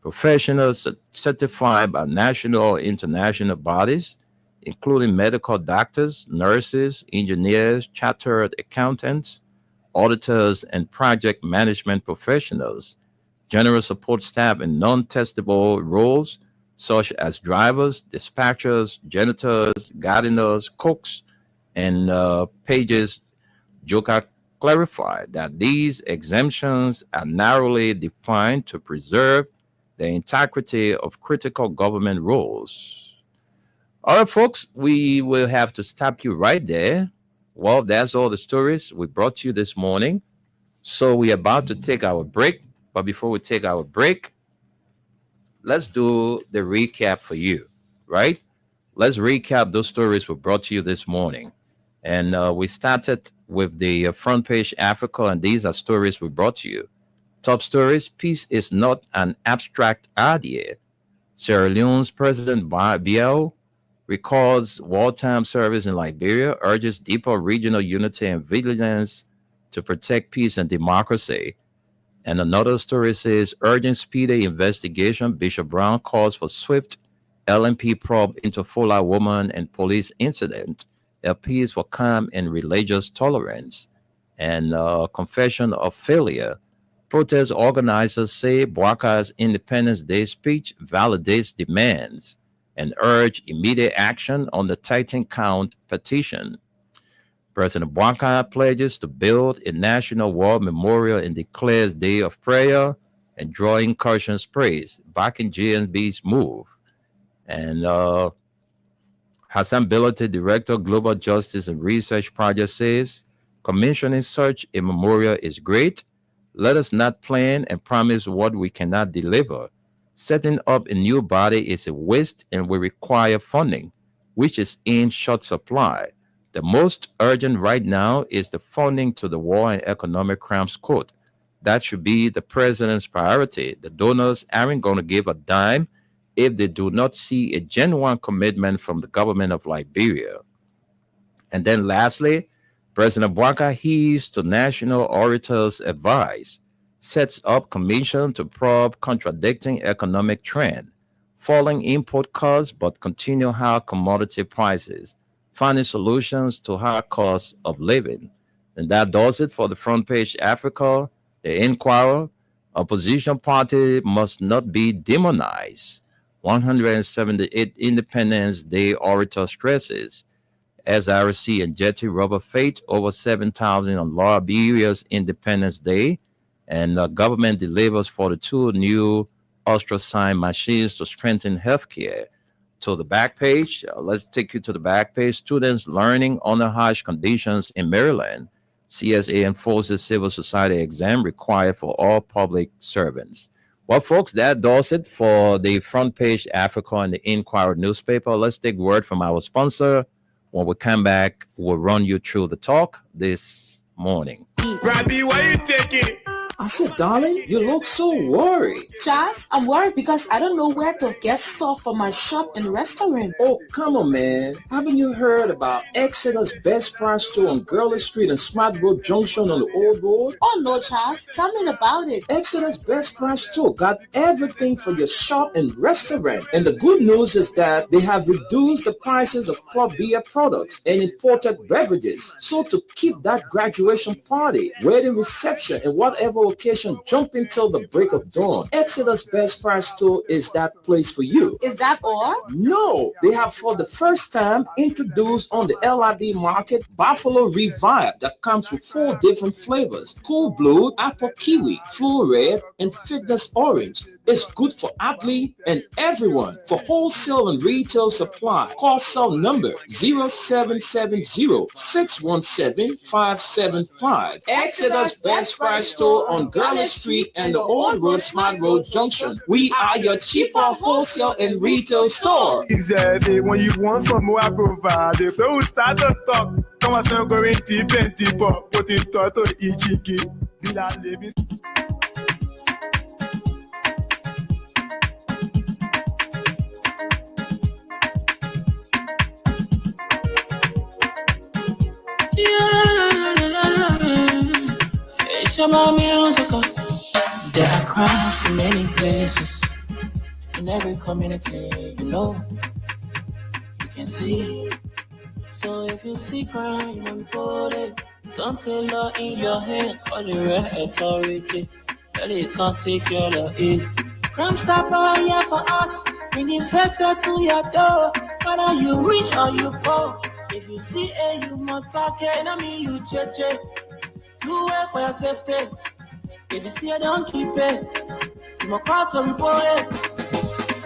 professionals certified by national or international bodies, including medical doctors, nurses, engineers, chartered accountants, auditors, and project management professionals, general support staff in non-testable roles such as drivers, dispatchers, janitors, gardeners, cooks, and pages, Joka clarified that these exemptions are narrowly defined to preserve the integrity of critical government roles. All right, folks, we will have to stop you right there. Well, that's all the stories we brought you this morning. So we're about to take our break. But before we take our break, let's do the recap for you, right? Let's recap those stories we brought to you this morning. And we started with the front page Africa, and these are stories we brought to you. Top stories: peace is not an abstract idea. Sierra Leone's President Biel recalls wartime service in Liberia, urges deeper regional unity and vigilance to protect peace and democracy. And another story says, urgent speedy investigation. Bishop Brown calls for swift LMP probe into Fallout woman and police incident. Appeals for calm and religious tolerance. And confession of failure. Protest organizers say Bwaka's Independence Day speech validates demands and urge immediate action on the Titan Count petition. President Bwaka pledges to build a national war memorial and declares day of prayer and drawing caution's praise, backing GNB's move. And Hassan Bilati, Director, Global Justice and Research Project, says, commissioning such a memorial is great. Let us not plan and promise what we cannot deliver. Setting up a new body is a waste and will require funding, which is in short supply. The most urgent right now is the funding to the War and Economic Crimes Court. That should be the president's priority. The donors aren't going to give a dime if they do not see a genuine commitment from the government of Liberia. And then lastly, President Bwaka heeds to national orators' advice, sets up commission to probe contradicting economic trend, falling import costs but continue high commodity prices, finding solutions to high costs of living. And that does it for the front page Africa. The Inquirer, opposition party must not be demonized. 178 Independence Day orator stresses. SRC and Jetty rubber fate over 7,000 on Liberia's Independence Day. And the government delivers 42 new ultrasound machines to strengthen healthcare. To the back page, let's take you to the back page. Students learning under harsh conditions in Maryland. CSA enforces civil society exam required for all public servants. Well, folks, that does it for the front page Africa and the Inquirer newspaper. Let's take word from our sponsor. When we come back, we'll run you through the talk this morning. Robbie, why you taking? I said, darling, you look so worried. Charles, I'm worried because I don't know where to get stuff for my shop and restaurant. Oh, come on, man. Haven't you heard about Exeter's Best Price Store on Gurley Street and Smart Road Junction on the Old Road? Oh, no, Charles. Tell me about it. Exeter's Best Price Store got everything for your shop and restaurant. And the good news is that they have reduced the prices of club beer products and imported beverages. So to keep that graduation party, wedding reception, and whatever occasion jumping till the break of dawn, Exeter's Best Price Store is that place for you. Is that all? No, they have for the first time introduced on the LRD market Buffalo Revive that comes with 4 different flavors: Cool Blue, Apple Kiwi, Full Red, and Fitness Orange. It's good for athlete and everyone. For wholesale and retail supply, call cell number 0770-617-575. Exeter's Best Price Store on Gurley Street and the Old Road Smart Road Junction. We are your cheaper wholesale and retail store. Easy, when you want some more, I provide. So we start to talk. Come on, so going deep and deeper. Put it to EGK. We are living. It's about music. There are crowds in many places. In every community, you can see. So if you see crime and report, don't take law in your hand for the right authority. That it can't take care of it. Crime Stopper here for us. Bringing safety to your door. Whether you rich or you poor. If you see a you must talk it, I mean you cheche. Do it for your safety. If you see a don't keep it. You must call to report it.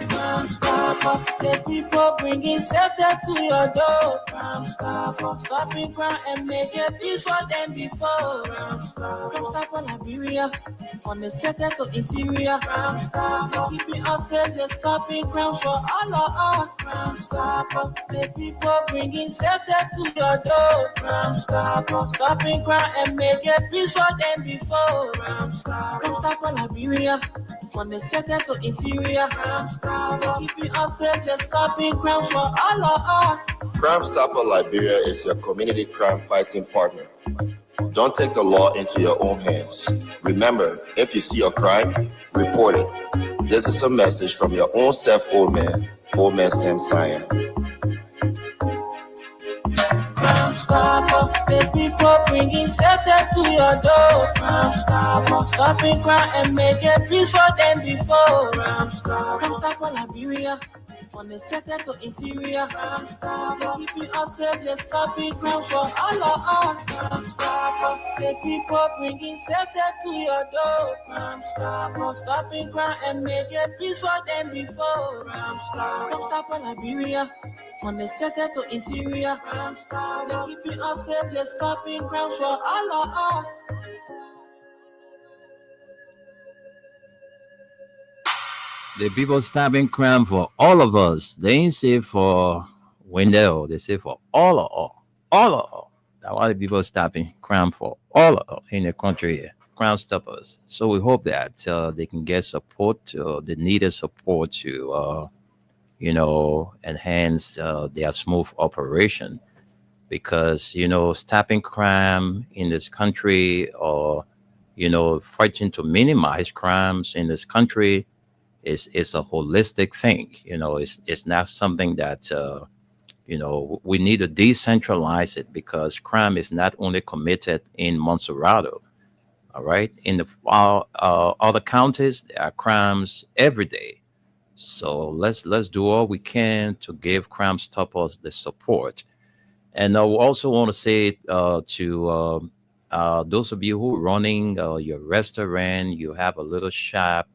Crime Stopper, the people bringing safety to your door. Crime Stopper, stopping crime and make it peace for them before. Crime Stopper, Liberia, from the center to interior. Crime Stopper, keeping us safe, they're stopping crimes for all of us. Crime Stopper, the people bringing safety to your door. Crime Stopper, stopping crime and make it peace for them before. Crime Stopper, Liberia, from the center to interior. Crime Stopper, keeping us safe, they're stopping crimes for all of us. Crime Stopper Liberia is your community crime fighting partner. Don't take the law into your own hands. Remember, if you see a crime, report it. This is a message from your own self, Old Man Sam Cyan. Crime Stopper, the people bringing safety to your door. Crime Stopper, stopping crime and make it peace for them before. Crime Stopper, Liberia, from the center to interior. Crime Stopper, keeping us safe, they're stopping crimes for all of us. Crime Stopper, the people bringing safety to your door. Crime Stopper, stopping crime and make it peace for them before. Crime Stopper, Liberia, from the center to interior. Crime Stopper, keeping us safe, they're stopping crimes for all of us. The people stopping crime for all of us. They ain't say for Wendell. They say for all of us. All of us. That's why the people stopping crime for all of us in the country here. Crime stoppers. So we hope that they can get support, the needed support to, enhance their smooth operation. Because, stopping crime in this country or, fighting to minimize crimes in this country is a holistic thing. It's not something that we need to decentralize it, because crime is not only committed in Montserrado. All right, in the other counties there are crimes every day. So let's do all we can to give Crime Stoppers the support. And I also want to say to those of you who are running your restaurant, you have a little shop,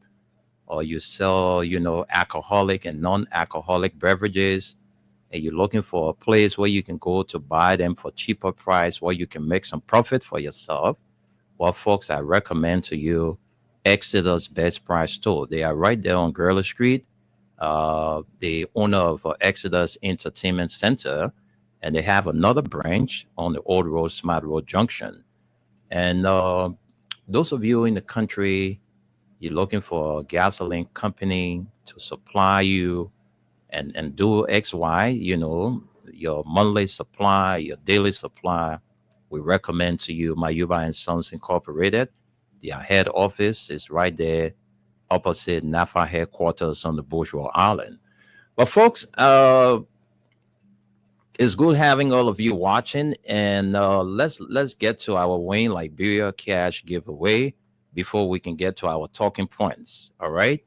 or you sell, alcoholic and non-alcoholic beverages, and you're looking for a place where you can go to buy them for cheaper price, where you can make some profit for yourself. Well, folks, I recommend to you Exodus Best Price Store. They are right there on Gurley Street. The owner of Exodus Entertainment Center, and they have another branch on the Old Road, Smart Road Junction. And those of you in the country, you're looking for a gasoline company to supply you and do XY, your monthly supply, your daily supply, we recommend to you Mayuba and Sons Incorporated. Their head office is right there opposite NAFA headquarters on the Bourgeois Island. But folks, it's good having all of you watching, and let's get to our Wayne Liberia cash giveaway before we can get to our talking points. All right.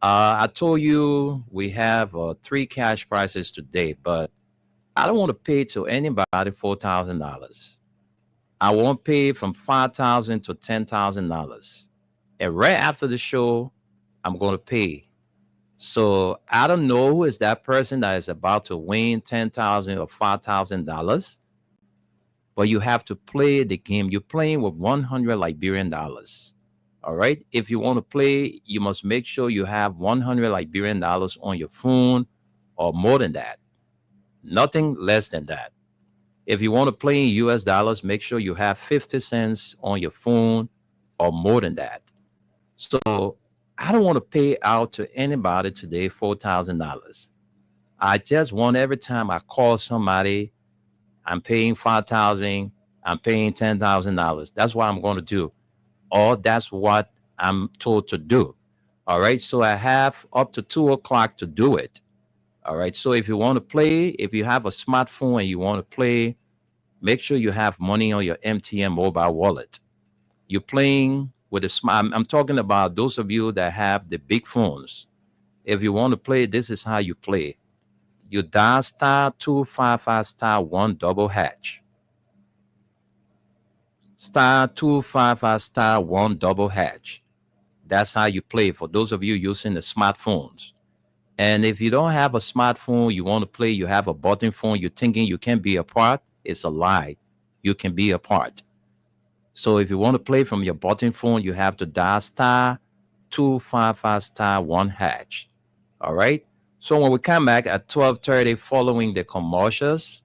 I told you we have 3 cash prizes today, but I don't want to pay to anybody $4,000. I won't pay from $5,000 to $10,000. And right after the show, I'm going to pay. So I don't know who is that person that is about to win $10,000 or $5,000. But you have to play the game. You're playing with 100 Liberian dollars. All right. If you want to play, you must make sure you have 100 Liberian dollars on your phone or more than that. Nothing less than that. If you want to play in US dollars, make sure you have 50 cents on your phone or more than that. So I don't want to pay out to anybody today $4,000. I just want every time I call somebody, I'm paying $5,000, I'm paying $10,000. That's what I'm going to do. Or that's what I'm told to do. All right. So I have up to 2 o'clock to do it. All right. So if you want to play, if you have a smartphone and you want to play, make sure you have money on your MTN mobile wallet. You're playing with a smart. I'm talking about those of you that have the big phones. If you want to play, this is how you play. you dial star 255 star 1 double hatch. Star 255 star 1 double hatch. That's how you play for those of you using the smartphones. And if you don't have a smartphone, you want to play, you have a button phone, you're thinking you can't be a part, it's a lie. You can be a part. So if you want to play from your button phone, you have to dial star 255 star 1 hatch. All right. So when we come back at 12:30 following the commercials,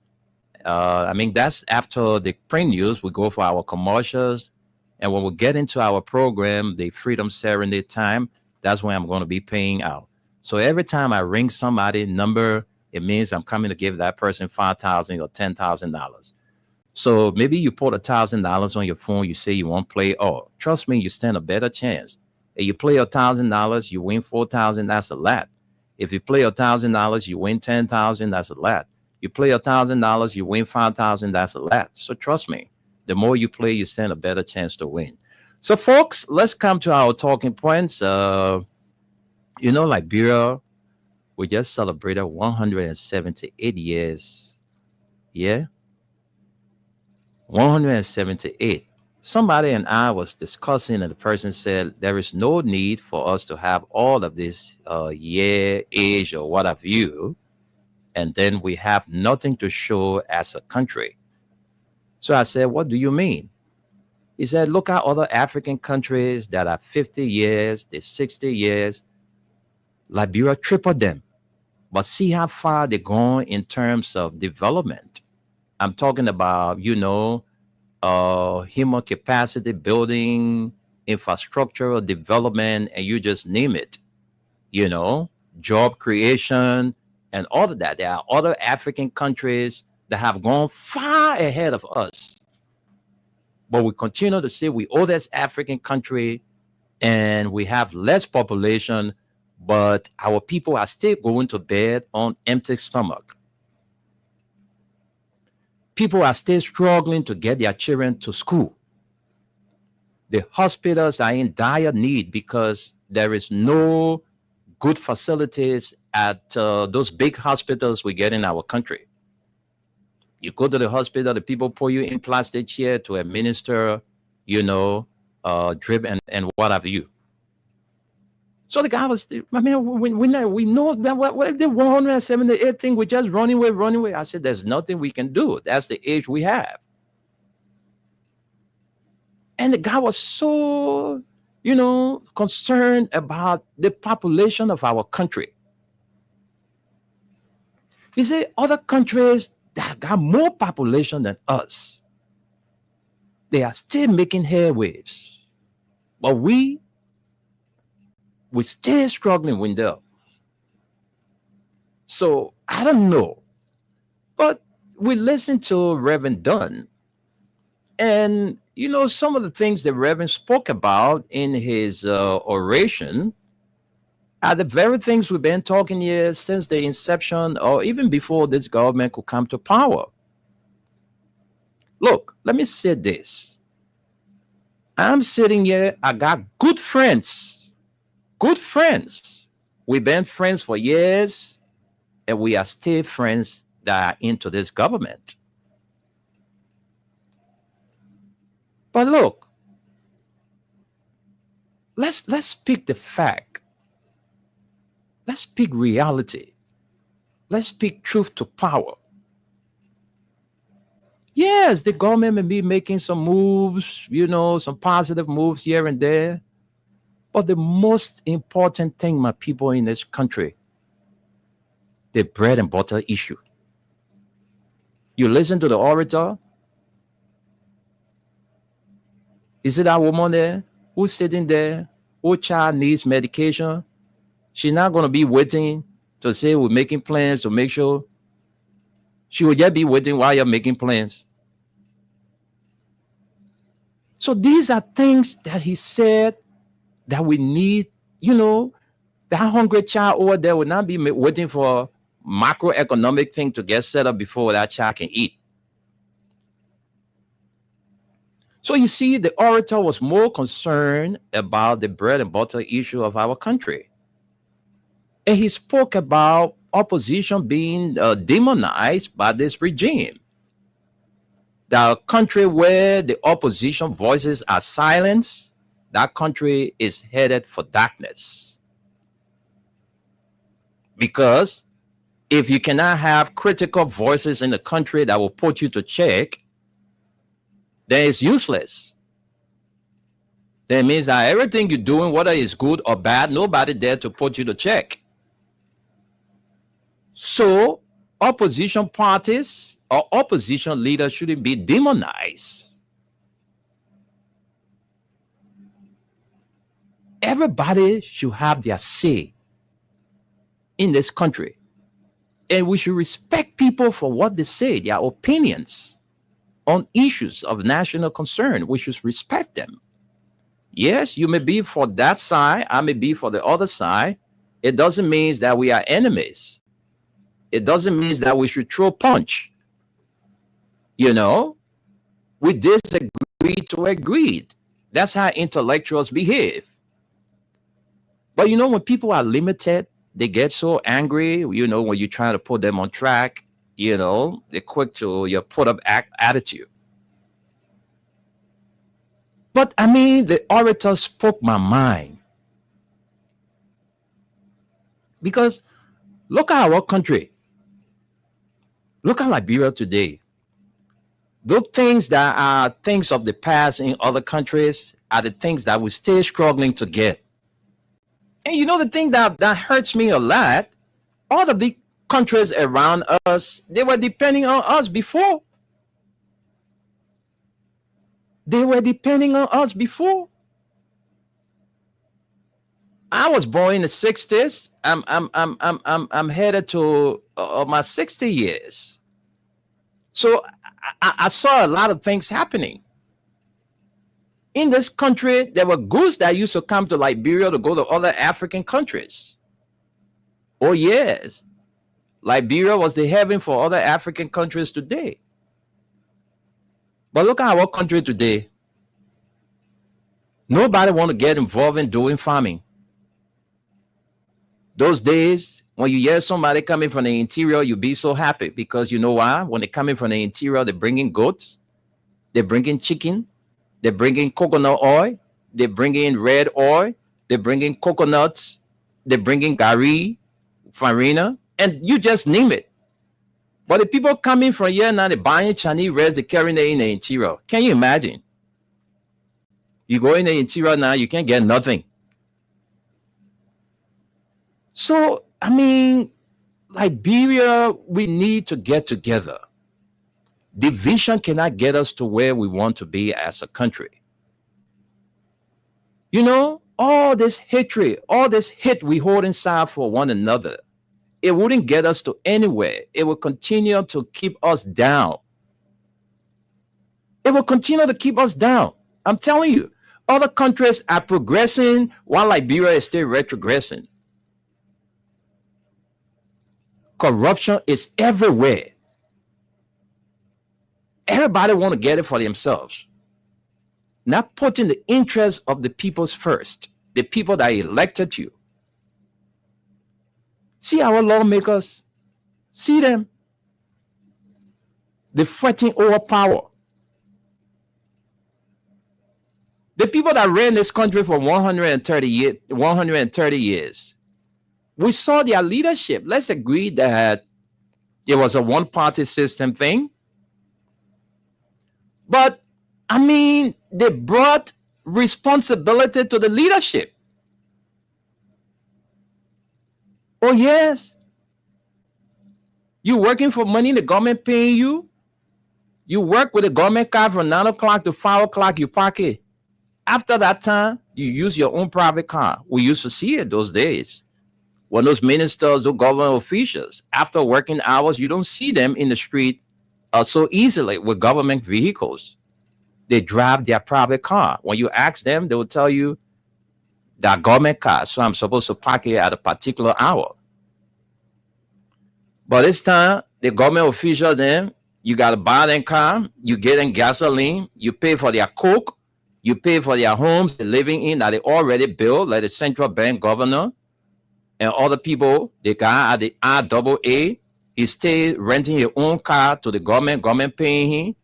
that's after the print news, we go for our commercials. And when we get into our program, the Freedom Serenade time, that's when I'm going to be paying out. So every time I ring somebody number, it means I'm coming to give that person $5,000 or $10,000. So maybe you put $1,000 on your phone, you say you won't play. Oh, trust me, you stand a better chance. If you play $1,000, you win $4,000, that's a lot. If you play $1,000, you win $10,000, that's a lot. You play $1,000, you win $5,000, that's a lot. So trust me, the more you play, you stand a better chance to win. So folks, let's come to our talking points. Liberia, we just celebrated 178 years. Yeah. 178. Somebody and I was discussing, and the person said there is no need for us to have all of this year, age, or what have you, and then we have nothing to show as a country. So I said, what do you mean? He said, look at other African countries that are 50 years, they're 60 years. Liberia tripled them. But see how far they're going in terms of development. I'm talking about, human capacity building, infrastructural development, and you just name it, job creation and all of that. There are other African countries that have gone far ahead of us. But we continue to say we oldest African country and we have less population, but our people are still going to bed on empty stomach. People are still struggling to get their children to school. The hospitals are in dire need because there is no good facilities at those big hospitals we get in our country. You go to the hospital, the people put you in plastic chair to administer, drip and what have you. So the guy was, we know that what the 178 thing, we're just running away. I said, there's nothing we can do. That's the age we have. And the guy was so, concerned about the population of our country. He said, other countries that got more population than us, they are still making headways. But we're still struggling with them. So I don't know. But we listened to Reverend Dunn. And, some of the things that Reverend spoke about in his oration are the very things we've been talking here since the inception or even before this government could come to power. Look, let me say this. I'm sitting here, I got good friends. Good friends. We've been friends for years, and we are still friends that are into this government. But look, let's speak the fact. Let's speak reality. Let's speak truth to power. Yes, the government may be making some moves, some positive moves here and there. But the most important thing, my people in this country, the bread and butter issue. You listen to the orator. Is it that woman there who's sitting there, whose child needs medication? She's not going to be waiting to say we're making plans to make sure. She will just be waiting while you're making plans. So these are things that he said that we need, that hungry child over there will not be waiting for a macroeconomic thing to get set up before that child can eat. So you see, the orator was more concerned about the bread and butter issue of our country. And he spoke about opposition being demonized by this regime. The country where the opposition voices are silenced, that country is headed for darkness. Because if you cannot have critical voices in the country that will put you to check, then it's useless. That means that everything you're doing, whether it's good or bad, nobody there to put you to check. So opposition parties or opposition leaders shouldn't be demonized. Everybody should have their say in this country. And we should respect people for what they say, their opinions on issues of national concern. We should respect them. Yes, you may be for that side, I may be for the other side. It doesn't mean that we are enemies. It doesn't mean that we should throw punch. You know, we disagree to agree. That's how intellectuals behave. But you know, when people are limited, they get so angry, you know, when you're trying to put them on track, you know, they're quick to your put up attitude. But I mean, the orator spoke my mind. Because look at our country. Look at Liberia today. Those things that are things of the past in other countries are the things that we're still struggling to get. And you know, the thing that hurts me a lot, all the big countries around us, they were depending on us before. They were depending on us before. I was born in the 60s. I'm headed to my 60 years. So I saw a lot of things happening. In this country, there were goods that used to come to Liberia to go to other African countries. Oh, yes. Liberia was the heaven for other African countries today. But look at our country today. Nobody want to get involved in doing farming. Those days, when you hear somebody coming from the interior, you be so happy because you know why? When they coming from the interior, they bring in goats, they bring in chicken, they bring in coconut oil, they bring in red oil, they bring in coconuts, they bring in gari, farina, and you just name it. But the people coming from here now, they're buying Chinese rice, they're carrying it in the interior. Can you imagine? You go in the interior now, you can't get nothing. So, I mean, Liberia, we need to get together. Division cannot get us to where we want to be as a country. You know, all this hatred, all this hate we hold inside for one another, it wouldn't get us to anywhere. It will continue to keep us down. It will continue to keep us down. I'm telling you, other countries are progressing while Liberia is still retrogressing. Corruption is everywhere. Everybody want to get it for themselves. Not putting the interests of the peoples first, the people that elected you. See our lawmakers, see them. They're fighting over power. The people that ran this country for 130 years, we saw their leadership. Let's agree that it was a one-party system thing. But, I mean, they brought responsibility to the leadership. Oh, yes. You working for money, the government paying you. You work with the government car from 9 o'clock to 5 o'clock, you park it. After that time, you use your own private car. We used to see it those days. When those ministers or government officials, after working hours, you don't see them in the street so easily with government vehicles. They drive their private car. When you ask them, they will tell you that government car, so I'm supposed to park it at a particular hour. But this time, the government official then, you got to buy their car, you get in gasoline, you pay for their coke, you pay for their homes they're living in that they already built, like the central bank governor. and other people, the guy at the RAA, he stay renting his own car to the government paying him,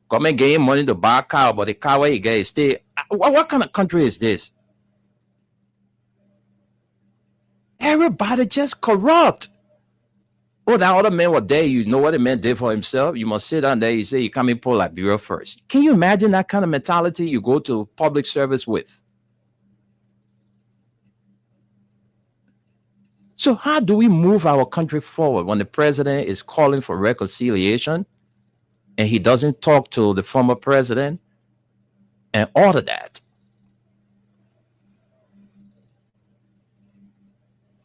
government getting money to buy a car, but the car where he get is stay. What kind of country is this? Everybody just corrupt. Oh, that other man was there. You know what the man did for himself? You must sit down there. You say, you come in, pull Liberia first. Can you imagine that kind of mentality you go to public service with? So how do we move our country forward when the president is calling for reconciliation and he doesn't talk to the former president and all of that?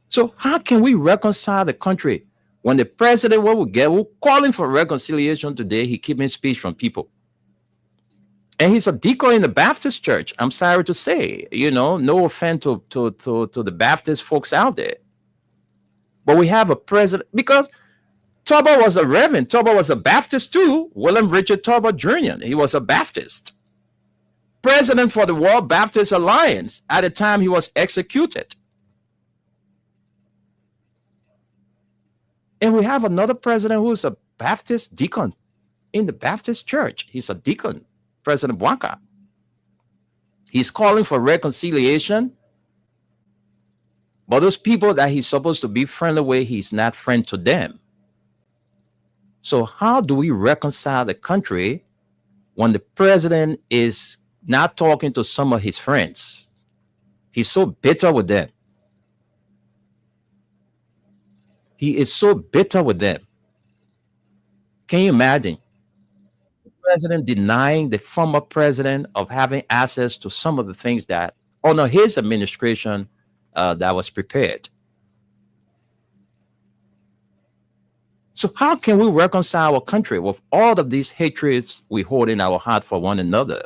So how can we reconcile the country when the president, what we get, we're calling for reconciliation today, he keeping speech from people. And he's a deacon in the Baptist church. I'm sorry to say, no offense to the Baptist folks out there. But we have a president, because Turbo was a reverend. Turbo was a Baptist too. William Richard Turbo Jr., he was a Baptist. President for the World Baptist Alliance at the time he was executed. And we have another president who's a Baptist deacon in the Baptist church. He's a deacon, President Bwanka. He's calling for reconciliation. But those people that he's supposed to be friendly with, he's not friend to them. So how do we reconcile the country when the president is not talking to some of his friends? He's so bitter with them. He is so bitter with them. Can you imagine? The president denying the former president of having access to some of the things that under his administration that was prepared. So how can we reconcile our country with all of these hatreds we hold in our heart for one another?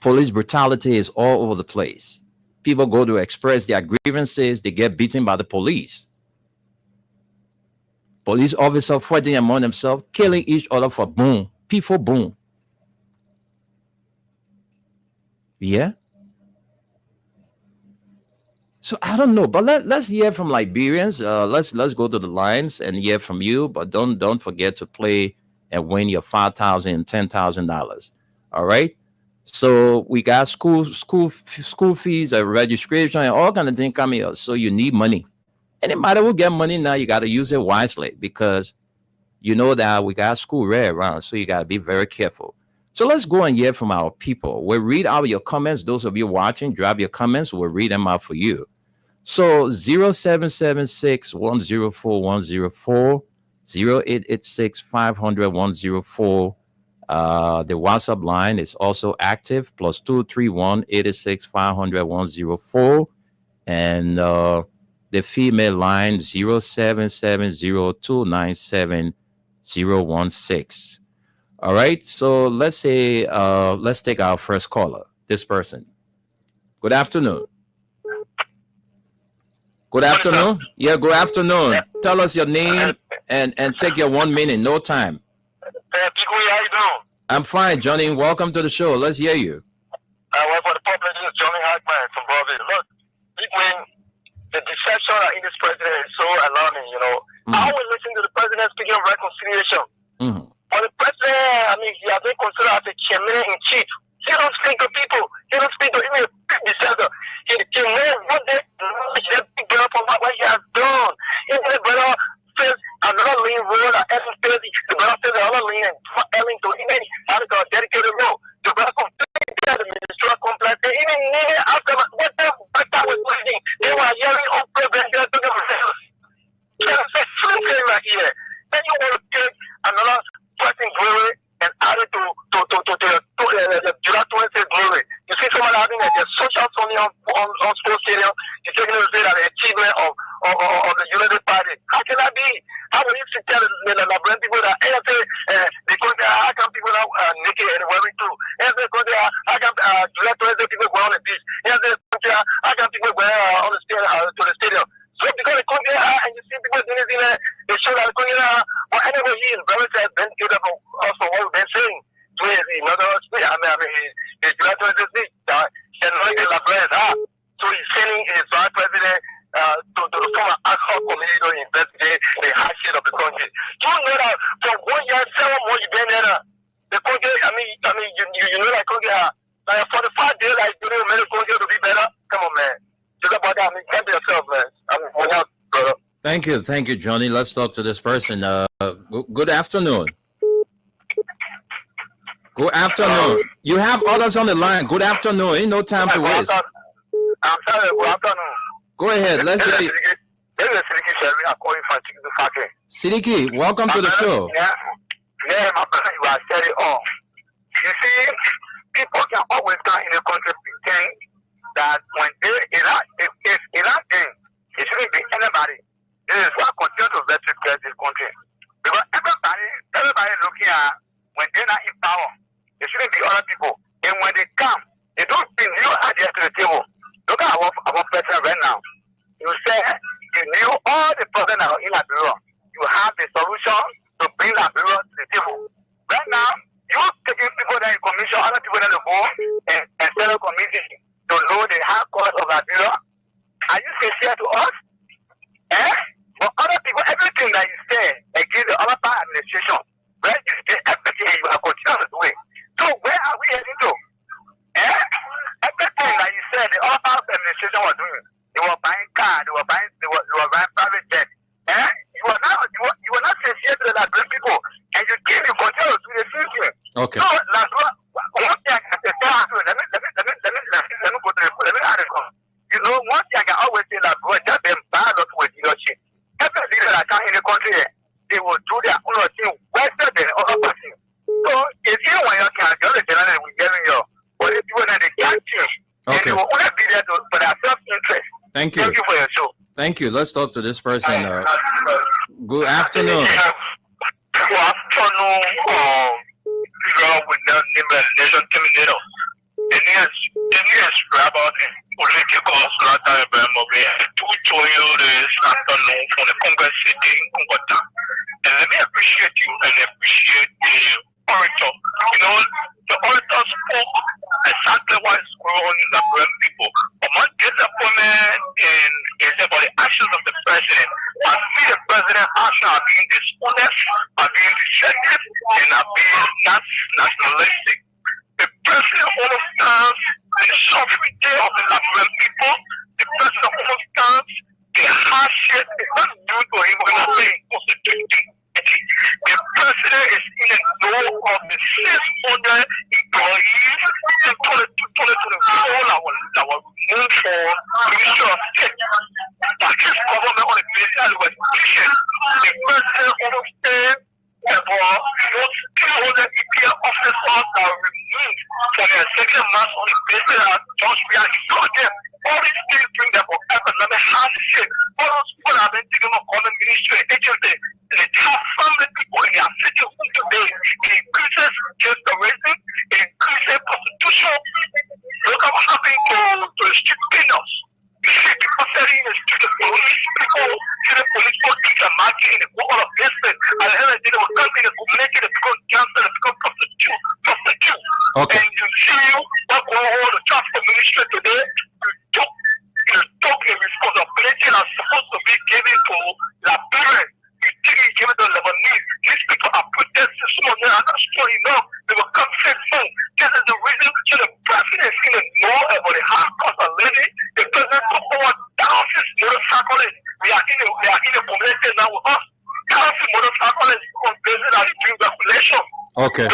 Police brutality is all over the place. People go to express their grievances, they get beaten by the police. Police officers fighting among themselves, killing each other for boom, people boom. Yeah. So I don't know, but let's hear from Liberians. Let's go to the lines and hear from you. But don't forget to play and win your $5,000 and $10,000. All right. So we got school fees, registration, and all kind of things coming up. So you need money. Anybody will get money now. You got to use it wisely because you know that we got school right around. So you got to be very careful. So let's go and hear from our people. We'll read out your comments. Those of you watching, drop your comments. We'll read them out for you. So 0776-104-104, 0886-500-104. The WhatsApp line is also active, +231-86-500-104. And the female line 0770-297-016. All right, so let's say let's take our first caller, this person. Good afternoon. Good afternoon. Yeah, good afternoon. Tell us your name and take your 1 minute, no time. Hey, Pico, how you doing? I'm fine, Johnny. Welcome to the show. Let's hear you. I work for the public. This is Johnny Hackman from Broadview. Look, when the deception in this president is so alarming, I always listen to the president speaking of reconciliation. But the president, he has been considered as a chairman-in-chief. He don't speak to people. He don't speak to even a big dissenter. He knows what they acknowledge that big brother for what he has done. Even the brother says another lane road, Ellen says the brother says another lane and Ellen to even have a dedicated road. The brother completed the ministerial complex. And even after what that was leading, they were hearing on president to them. There's a fluke right here. Then you want to take another person glory and add it to the July 26th glory. You see someone having a social Sunday on sports stadium, you're taking to say that the achievement of the Unity Party. How can that be? How will you tell the Liberian people that they go there, how come people are naked and wearing too? They go there, how come July 26th people go on the beach? They go there, how come people go on the stadium, to the stadium? So because they come there and you see people doing this, they show that they come there. But anyway, he is very sad, been killed up us for what we've been saying. So he's July 26th speech, and not the Liberians. So he's sending his vice president the hardship of the country. You know that for 1 year, 7 months you've been there. The country, you know that country, like 45 days, like you know, the country to be better. Come on, man. Just about that. I mean, help yourself, man. Brother. Thank you, Johnny. Let's talk to this person. Good afternoon. Good afternoon. You have others on the line. Good afternoon. Ain't no time to waste. I'm sorry. Good afternoon. Go ahead. Let's hear you. Sidiki, welcome to the show. Yeah, my brother, you are steady on. You see, people can always come in the country pretend that when they if Iran thing, it shouldn't be anybody. This is why I continue to vex this country. Because everybody looking at when they're not in power, it shouldn't be other people. And when they come, they don't bring new ideas to the table. Look at our president right now. You say you knew all the problems that are in Liberia. You have the solution to bring Liberia to the table. Right now, you taking people that in commission, other people that go and settle committee to know the hard cost of Liberia. Are you sincere to us? But other people, everything that you say against the other part administration, where you say everything you are continuing to do it. So where are we heading to? Everything that you said the other part of the administration was doing. They were buying cars, they were buying private jets. You were not sincere to the Liberian people, and you continue to do the same thing. Okay. So one thing I can say, let me go to the article. You know, one thing I can always say that just empower us with leadership. Every leader that come in the country, they will do their own thing better than other person. So if you want your can the other general will get in your but if you want they can't change. Okay. And they will only be there for their self-interest. Thank you. Thank you for your show. Thank you. Let's talk to this person. Good afternoon. Good afternoon. With the nation terminator. The news about the political slaughter to you this afternoon from the Congress City in Kongota. And let me appreciate you and appreciate the orator. You know, the orator spoke exactly what is going on in the Liberian people. Among disappointment is about the actions of the president. I see the president's actions are being dishonest, are being deceptive, and are being nationalistic. The president understands the sovereignty of the Liberian people. The president understands the hardship is not due to him when I say constituting. The president is in the know of the 600 employees in 2024 that were moved for Ministry of State. That this government on the basis of education. The president understands about those 200 EPL officers that were removed from their second mass on the basis of George Weah. He told them all these things bring them for economic hardship. All those people that have been taken on government ministry agency. They have family people in their city today. It increases terrorism, it increases prostitution. Look at what happened to the street cleaners. You see people selling in the street, the police people, see the police go to the market in the world of business. And the end of the day, they will come in the community, they become cancer, they become prostitute. Okay. And you see what going on the transport ministry today, you took the responsibility that's supposed to be given to the parents. You didn't give it to Lebanese. These people are protesting. Some of them are not strong enough. They will come say phone. This is the reason so the president is going to know about the high cost of living. The president put over thousands of motorcyclists. We are in the community now with us. Thousands of motorcyclists on business and doing regulation. Okay.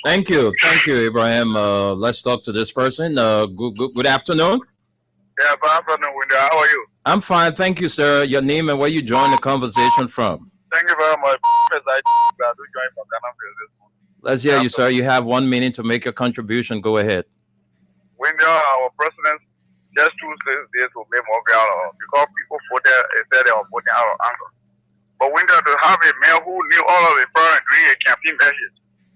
Thank you, Ibrahim. Let's talk to this person. Good afternoon. Yeah, good afternoon, Winda. How are you? I'm fine, thank you, sir. Your name and where you joined the conversation from? Thank you very much. I do join from Ghana. Let's hear you, sir. You have 1 minute to make your contribution. Go ahead. Winda, our president just choose this day to make more because people voted instead of voting out of anger. But Winda, to have a man who knew all of the foreign green campaign measures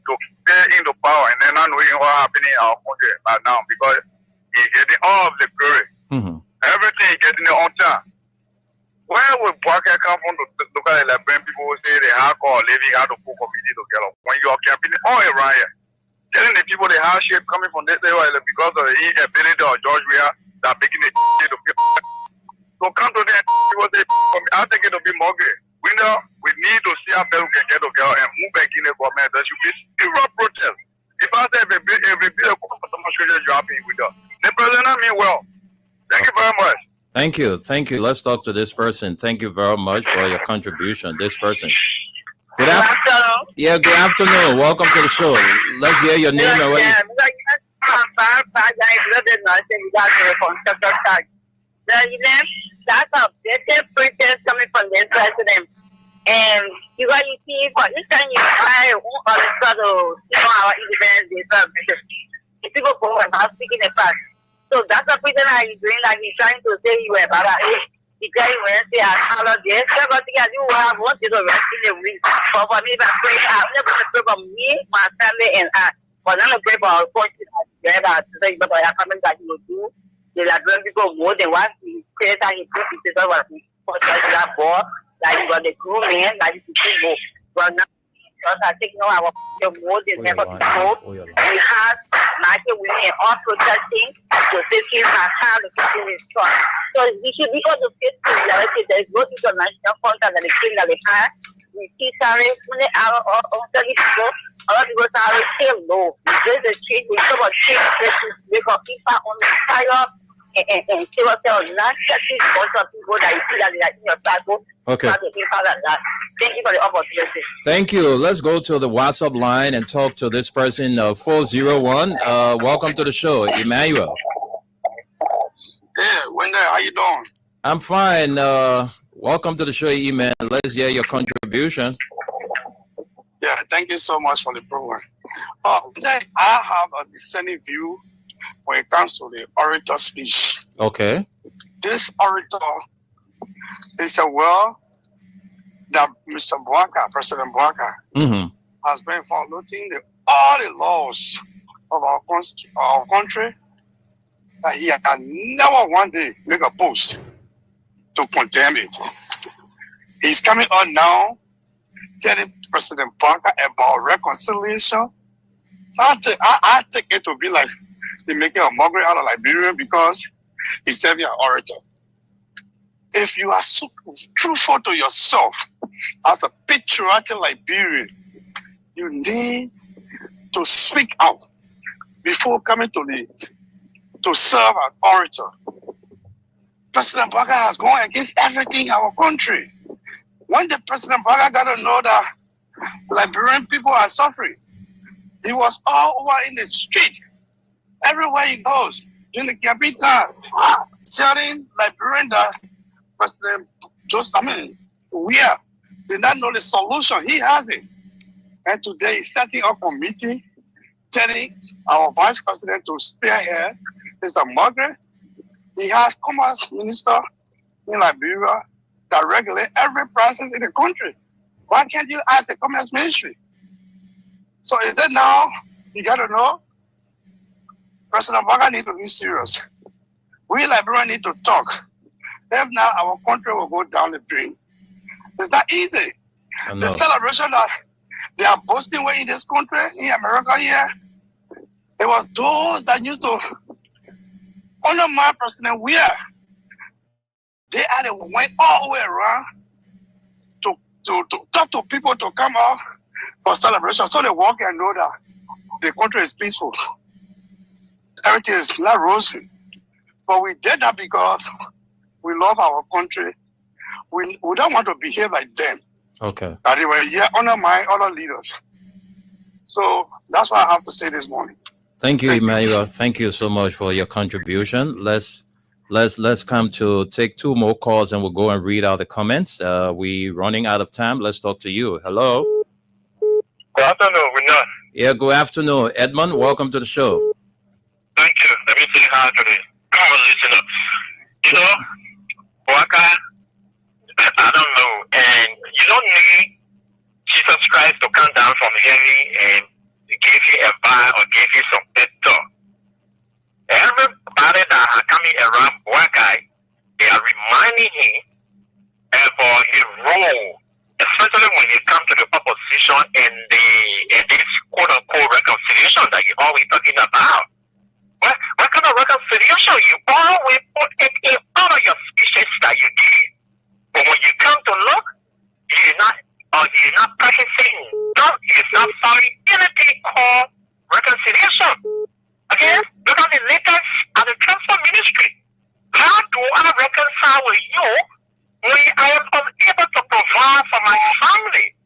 to stay in the power and then not knowing what happening in our country right now because he's getting all of the glory. Everything he's getting it on time. Where would Bwaka come from to look at like when people say they have call living how to put community together? When you are campaigning all around here, telling the people the hardship coming from this area because of the inability of George Weah that making it to people. So come to them, people say, I think it will be more good. We need to see how people can get together and move back in the government. There should be zero protest. If I say every bill of demonstration you happy with us, the president I mean well. Thank you very much. Thank you. Let's talk to this person. Thank you very much for your contribution. This person. Good afternoon. Yeah, good afternoon. Welcome to the show. Let's hear your name and what that's a better protest coming from the president. And you see, for each time you try on the struggle, our independence day celebration, people go and are speaking the fact. So that's the reason how he's doing, like he's trying to say you were about it. He tell you when they are holidays, everything as you have wanted to rest in the week. But for me, I pray, I'm never going to pray for me, my family, and I. But I'm going to pray for our country together to say, but I have that you will do. They are doing people more than what he says that he put his over for that ball, like you got the crew man, like you people. Well, now, I think no, our more than ever before. We have market women all protesting to taking our time to keep it strong. So we should be able to face the reality. There is no international contract that the king that they have. We see sorry, when they are all 30 people, a lot of people are still low. There's a change, we talk about change, because people on the fire. And see what they're not touching also people that you see that they are in your cycle. Okay. Thank you for the opportunity. Thank you. Let's go to the WhatsApp line and talk to this person, 401. Welcome to the show, Emmanuel. Yeah, Wendell, how you doing? I'm fine. Welcome to the show, Emmanuel. Let's hear your contribution. Yeah, thank you so much for the program. I have a dissenting view when it comes to the orator speech. Okay. This orator is a well that Mr. Bwaka, President Bwaka, has been violating all the laws of our country, that he can never one day make a post to condemn it. He's coming on now telling President Bwaka about reconciliation. I take it to be like they're making a mockery out of Liberian because he's serving an orator. If you are so truthful to yourself as a patriotic Liberian, you need to speak out before coming to serve an orator. President Bwaka has gone against everything in our country. When the President Bwaka got to know that Liberian people are suffering, he was all over in the street. Everywhere he goes, in the capital, telling Liberian that President Weah did not know the solution. He has it. And today he's setting up a meeting, telling our vice president to spearhead. It's a mugger. He has commerce minister in Liberia that regulate every process in the country. Why can't you ask the commerce ministry? So is it now? You got to know. President Bwaka need to be serious. We Liberians need to talk. If not, our country will go down the drain. It's not easy. The celebration that they are boasting way in this country, in America here, it was those that used to honor my President Weah. They had went all the way around to talk to people to come out for celebration so they walk and know that the country is peaceful. Everything is not rosy. But we did that because we love our country. We don't want to behave like them. Okay. That they were here honor my other leaders. So that's what I have to say this morning. Thank you, Emmanuel. Thank you so much for your contribution. Let's come to take two more calls and we'll go and read out the comments. We running out of time. Let's talk to you. Hello. Good afternoon, Winner. Yeah, good afternoon. Edmund, welcome to the show. Thank you. Let me say hi to the listener. You know, Bwaka, I don't know, and you don't need Jesus Christ to come down from heaven and give you advice for his role, especially when you come to the opposition and this quote unquote reconciliation that you're always talking about. What kind of reconciliation? You always put it in all of your speeches that you did. But when you come to look, you're not practicing, you're not following anything called reconciliation. Okay? Look at the latest at the transfer ministry. How do I reconcile with you when I am unable to provide for my family?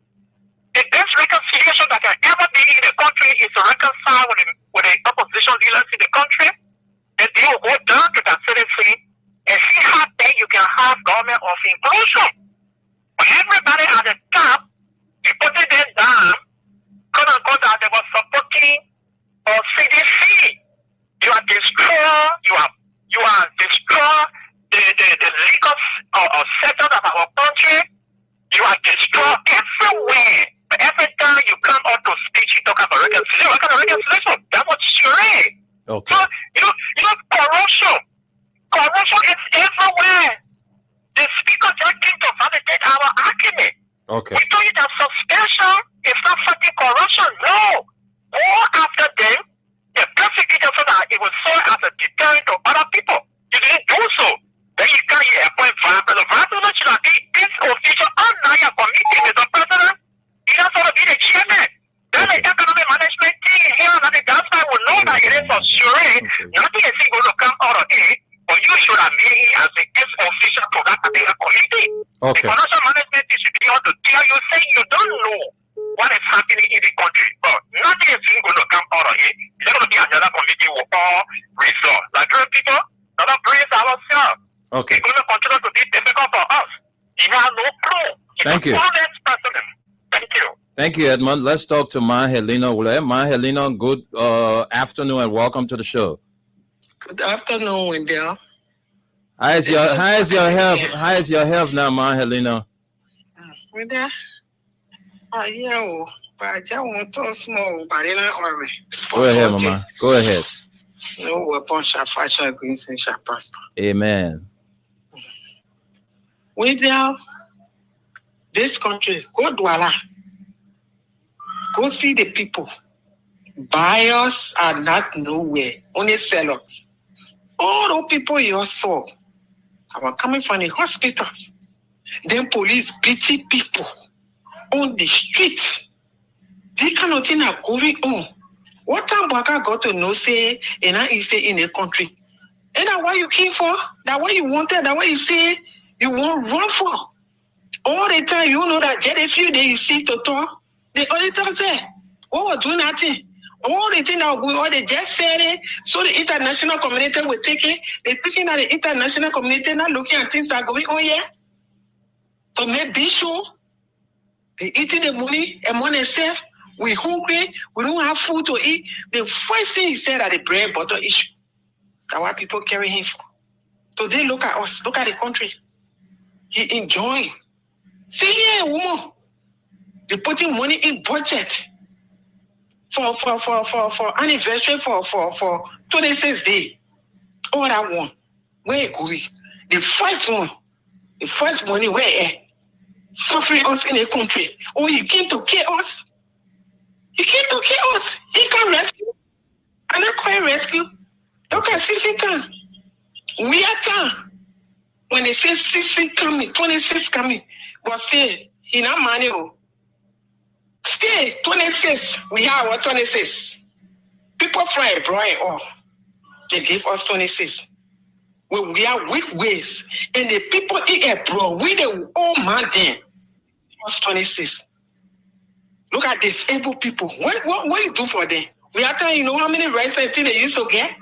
The best reconciliation that can ever be in the country is to reconcile with the opposition leaders in the country, and they will go down to that citizen and see how then you can have government of inclusion. When everybody at the top, you put them down, quote unquote, that they were supporting CDC. You are destroy the legal sector of our country. You are destroyed everywhere. But every time you come out to speech, you talk about reconciliation. What kind of reconciliation? That was charade. Okay. So, corruption. Corruption is everywhere. The speaker just came to validate our argument. Okay. We told you that suspension is not fighting corruption. No. Go after them, the prosecutor, so that it will serve as a deterrent to other people. You didn't do so. Then you can't appoint vice president. Vice president should have been this official under your committee, Mr. President. He has to be the chairman. Then the economic management team here and the government will know that it is for sure. Nothing is going to come out of it, but you should have made him as the ex official to that particular committee. Okay. The financial management team should be able to tell you, say you don't know what is happening in the country, but nothing is going to come out of it. It's going to be another committee with all resolve. Like people, not praise ourselves. Okay. It's going to continue to be difficult for us. He has no clue. Thank you. Thank you. Thank you, Edmund. Let's talk to Mahelina Wule. Mahelina, good afternoon and welcome to the show. Good afternoon, Wendell. How is your health? How is your health now, Mahelina? Wendell, yeah, but I just want to small, but in an hurry. Go ahead, Mama. Go ahead. No weapon shall fashion against him shall prosper. Amen. Wendell, this country, go Douala. Go see the people. Buyers are not nowhere, only sellers. All those people you saw are coming from the hospitals. Then police beating people on the streets. This kind of thing are going on. What time Baka got to know say in the country? And that what you came for? That what you wanted? That what you say you want run for? All the time you know that just a few days you see to talk. The auditors there, what was doing nothing. All the things that were going on, they just said it, so the international community will take it. They're thinking that the international community not looking at things that are going on here. To make be sure they eating the money and money safe. We hungry, we don't have food to eat. The first thing he said that the bread butter issue. That's what people carry him for. So they look at us, look at the country. He enjoying. See here, woman. They putting money in budget for anniversary for 26 days. All that one. Where it going? The first money where suffering us in a country. Oh, he came to kill us. He came to kill us. He can rescue. I'm not quite rescue. Look at 16 times. We are time. When they say 16 coming, 26 coming, but still, he not money. Still, 26. We have our 26. People fry abroad off. They give us 26. Well, we are weak ways. And the people in abroad, we the old man then. Us 26. Look at disabled people. What you do for them? We are telling you know how many rights and things they used to get?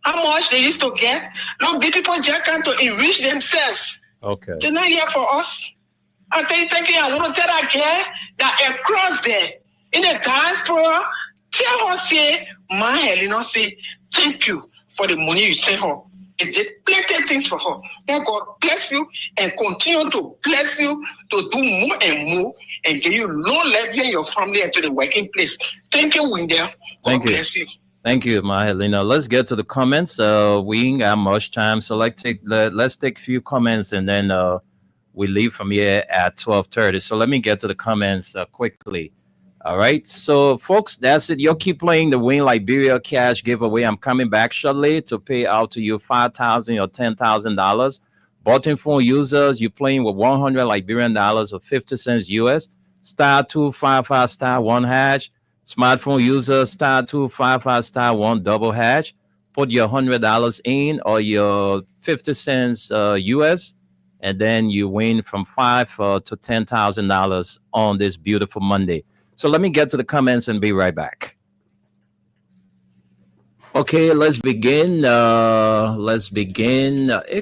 How much they used to get? Look, these people just come to enrich themselves. Okay. They're not here for us. I thank you. I want to tell that girl that across there in the diaspora, tell her say, my Helena say, thank you for the money you sent her. It did plenty things for her. May God bless you and continue to bless you to do more and more and give you long life in your family and to the working place. Thank you, Wendell. Thank you. Bless you. Thank you, Mahelina. Let's get to the comments. We ain't got much time, so let's take a few comments and then We leave from here at 12:30. So let me get to the comments quickly. All right. So, folks, that's it. You'll keep playing the Win Liberia cash giveaway. I'm coming back shortly to pay out to you $5,000 or $10,000. Button phone users, you're playing with 100 Liberian dollars or 50 cents US. *255 *1 hash. Smartphone users, *255 *1 double hash. Put your $100 in or your 50 cents US, and then you win from $5,000 to $10,000 on this beautiful Monday. So let me get to the comments and be right back. Okay, let's begin. Hey,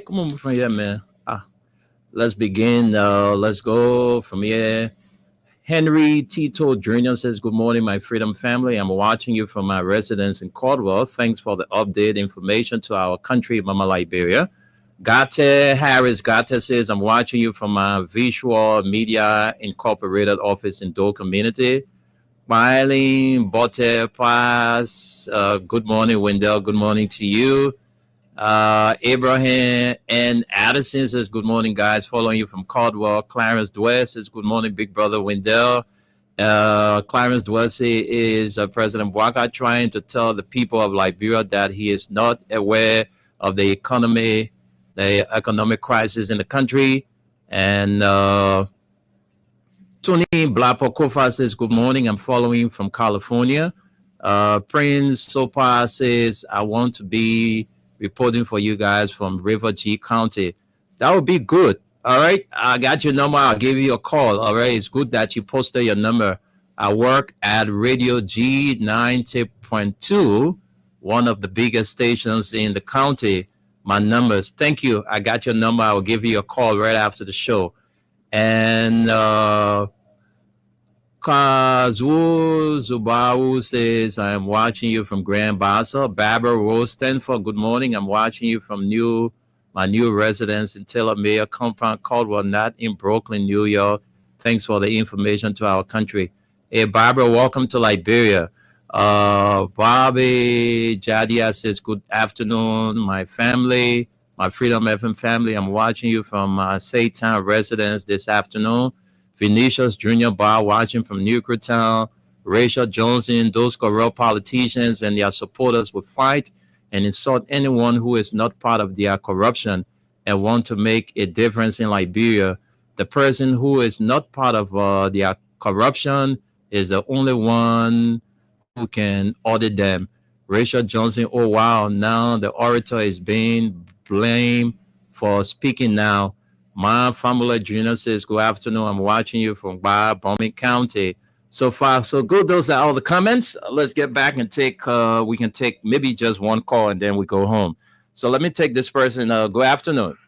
come on from here, man. Let's begin. Let's go from here. Henry Tito Jr. says, good morning, my Freedom family. I'm watching you from my residence in Caldwell. Thanks for the update information to our country, Mama Liberia. Gate Harris Gate says, I'm watching you from my Visual Media Incorporated office in Dole Community. Marlene Bote Paz, good morning, Wendell. Good morning to you. Abraham and Addison says, good morning, guys. Following you from Caldwell. Clarence Dwyer says, good morning, big brother Wendell. Clarence Dwyer is President Bouaka trying to tell the people of Liberia that he is not aware of the economic crisis in the country. And Tony Blapo Kofa says, good morning. I'm following from California. Prince Sopa says, I want to be reporting for you guys from River G County. That would be good. All right. I got your number. I'll give you a call. All right. It's good that you posted your number. I work at Radio G 90.2, one of the biggest stations in the county. My numbers. Thank you. I got your number. I will give you a call right after the show. And Kazu Zubawu says, I am watching you from Grand Bassa. Barbara Rose Stanford, good morning. I'm watching you from my new residence in Taylor Mayor Compound, Caldwell, not in Brooklyn, New York. Thanks for the information to our country. Hey, Barbara, welcome to Liberia. Bobby Jadia says, good afternoon, my family, my Freedom FM family. I'm watching you from my Saytown residence this afternoon. Vinicius Jr. Bar watching from Newcretown. Rachel Johnson, those corrupt politicians and their supporters will fight and insult anyone who is not part of their corruption and want to make a difference in Liberia. The person who is not part of their corruption is the only one who can audit them. Rachel Johnson, oh wow, now the orator is being blamed for speaking now. My family Jr. says, good afternoon. I'm watching you from Bombing County. So far, so good. Those are all the comments. Let's get back and we can take maybe just one call and then we go home. So let me take this person. Good afternoon.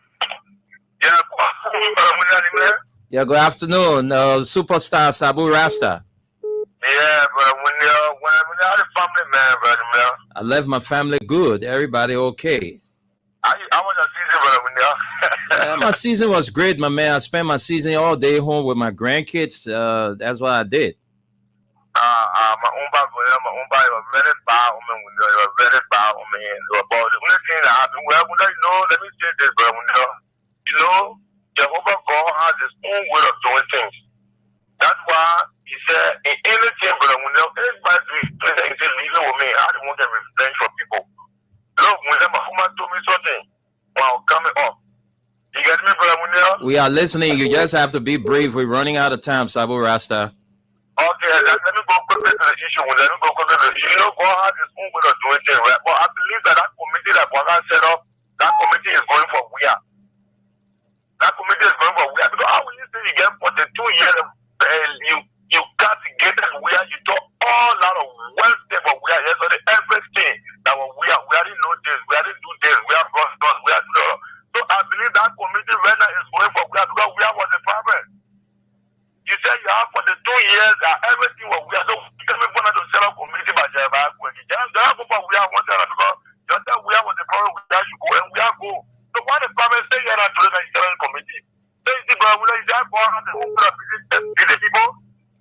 Yeah, good afternoon. Superstar Sabu Rasta. Yeah, but when you're the family man, brother, I left my family good. Everybody okay. I was a season, brother, when my season was great, my man. I spent my season all day home with my grandkids. That's what I did. My own bad, was very bad, was very bad, about the only thing that happened. Well, let me say this, brother, Jehovah God has his own way of doing things. That's why he said, in anything, brother, everybody is living with me. I don't want to revenge for people. Look, whenever someone told me something, while coming up, you get me, brother? We are listening. You just have to be brave. We're running out of time, Sabu Rasta. Okay, let me go quickly to the issue. God has his own way of doing things, right? But I believe that committee that God set up, that committee is going for we are. That committee is going for we are. Because how will you say you get 42 years and you got to get that we are? You talk all out of wealth for we are. Yesterday, everything that was we are. We didn't know this. We didn't do this. We are brought us. We are do that. So I believe that committee right now is going for we are because we are was the problem. You said you have for the 2 years that everything was we are. So you can't even go to set up committee by Java. Just have for we are one time because you said we are was the problem. We are should go and we are go. So why the problem say you are not doing the committee? So you see, but we are just going to the whole business people.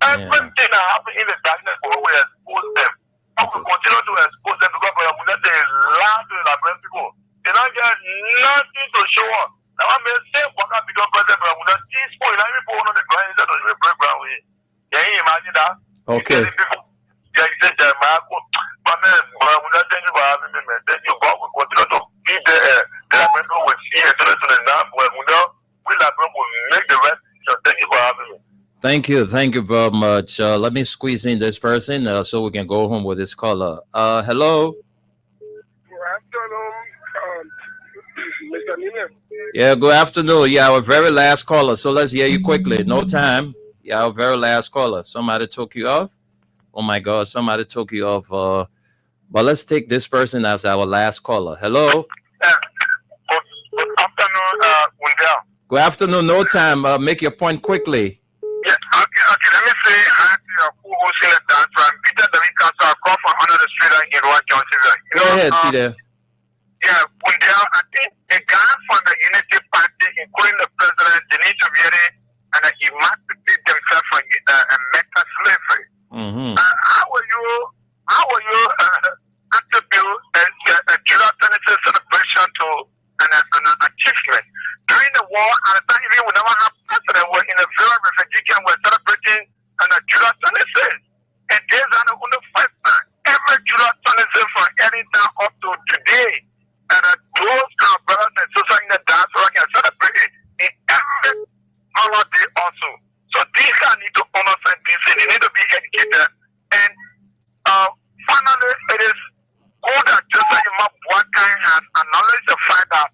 Everything that happened in the darkness, we will expose them. I will continue to expose them because we let the lie to the people. They don't get nothing to show us. Now I may say what I become president, but we will not see teaspoon, I put on the grind that was break ground with. Yeah, you imagine that? Okay. Yeah, you said that, my man, when I tell you about me, then you go with what you do. Keep the people will see it, so the number will make the rest. So thank you for having me. Thank you very much. Let me squeeze in this person so we can go home with this caller. Hello. Good afternoon, Mr. Nina. Yeah, good afternoon. Yeah, our very last caller. So let's hear you quickly. No time. Yeah, our very last caller. Somebody took you off. Oh my God, somebody took you off. But let's take this person as our last caller. Hello. Good afternoon, Wendell. Good afternoon. No time. Make your point quickly. Yeah, okay. Let me say hi to your co-hosting at that from Peter David Castle across from under the street in Rod Johnson. Go ahead, Peter. Yeah, Wendell, I think the guy from the Unity Party, including the president, they need to be ready and emancipate themselves from mental slavery. Mm-hmm. How will you attribute a July 26th celebration to an achievement? During the war, at the time even we never have president, we're in a very refugee camp, we're celebrating an July 26th. And there's an the first time, every July 26th from any time up to today, and those our brothers and sisters in the diaspora can celebrate it in every holiday also. So these guys need to honor and decent, they need to be educated. And finally, it is good that Joseph Imam Boakai has acknowledged the fact that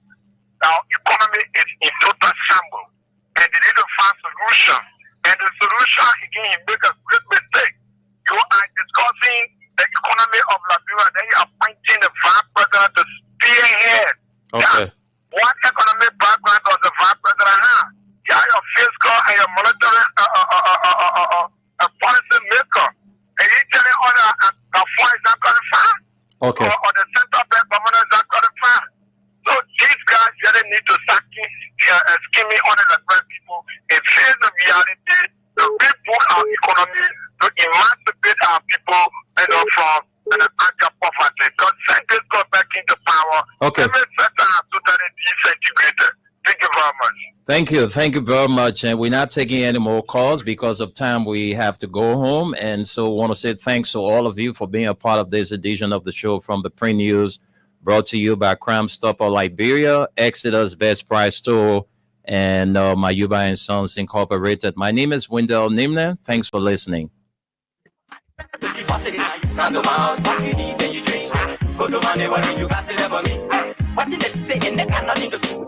our economy is in total shambles, and they need to find solution. And the solution, again, you make a great mistake. You are discussing the economy of Liberia, then you are appointing the vice president to spearhead. Okay. What economic background does the vice president have? You are your fiscal and your monetary policy maker. And you telling other foreign is not qualified? Okay. Or the central bank governor is not qualified? So these guys really need to start scheming on the Liberian people and face the reality to reboot our economy, to emancipate our people from the anti poverty. Because send this God back into power. Okay. Every sector has totally disintegrated. Thank you very much. Thank you very much. And we're not taking any more calls because of time. We have to go home. And so I want to say thanks to all of you for being a part of this edition of the show from the Pre-News, brought to you by Crime Stopper Liberia, Exodus Best Price Store, and Mayuba & Sons Incorporated. My name is Wendell Nimna. Thanks for listening. What did they say? And they cannot in the truth.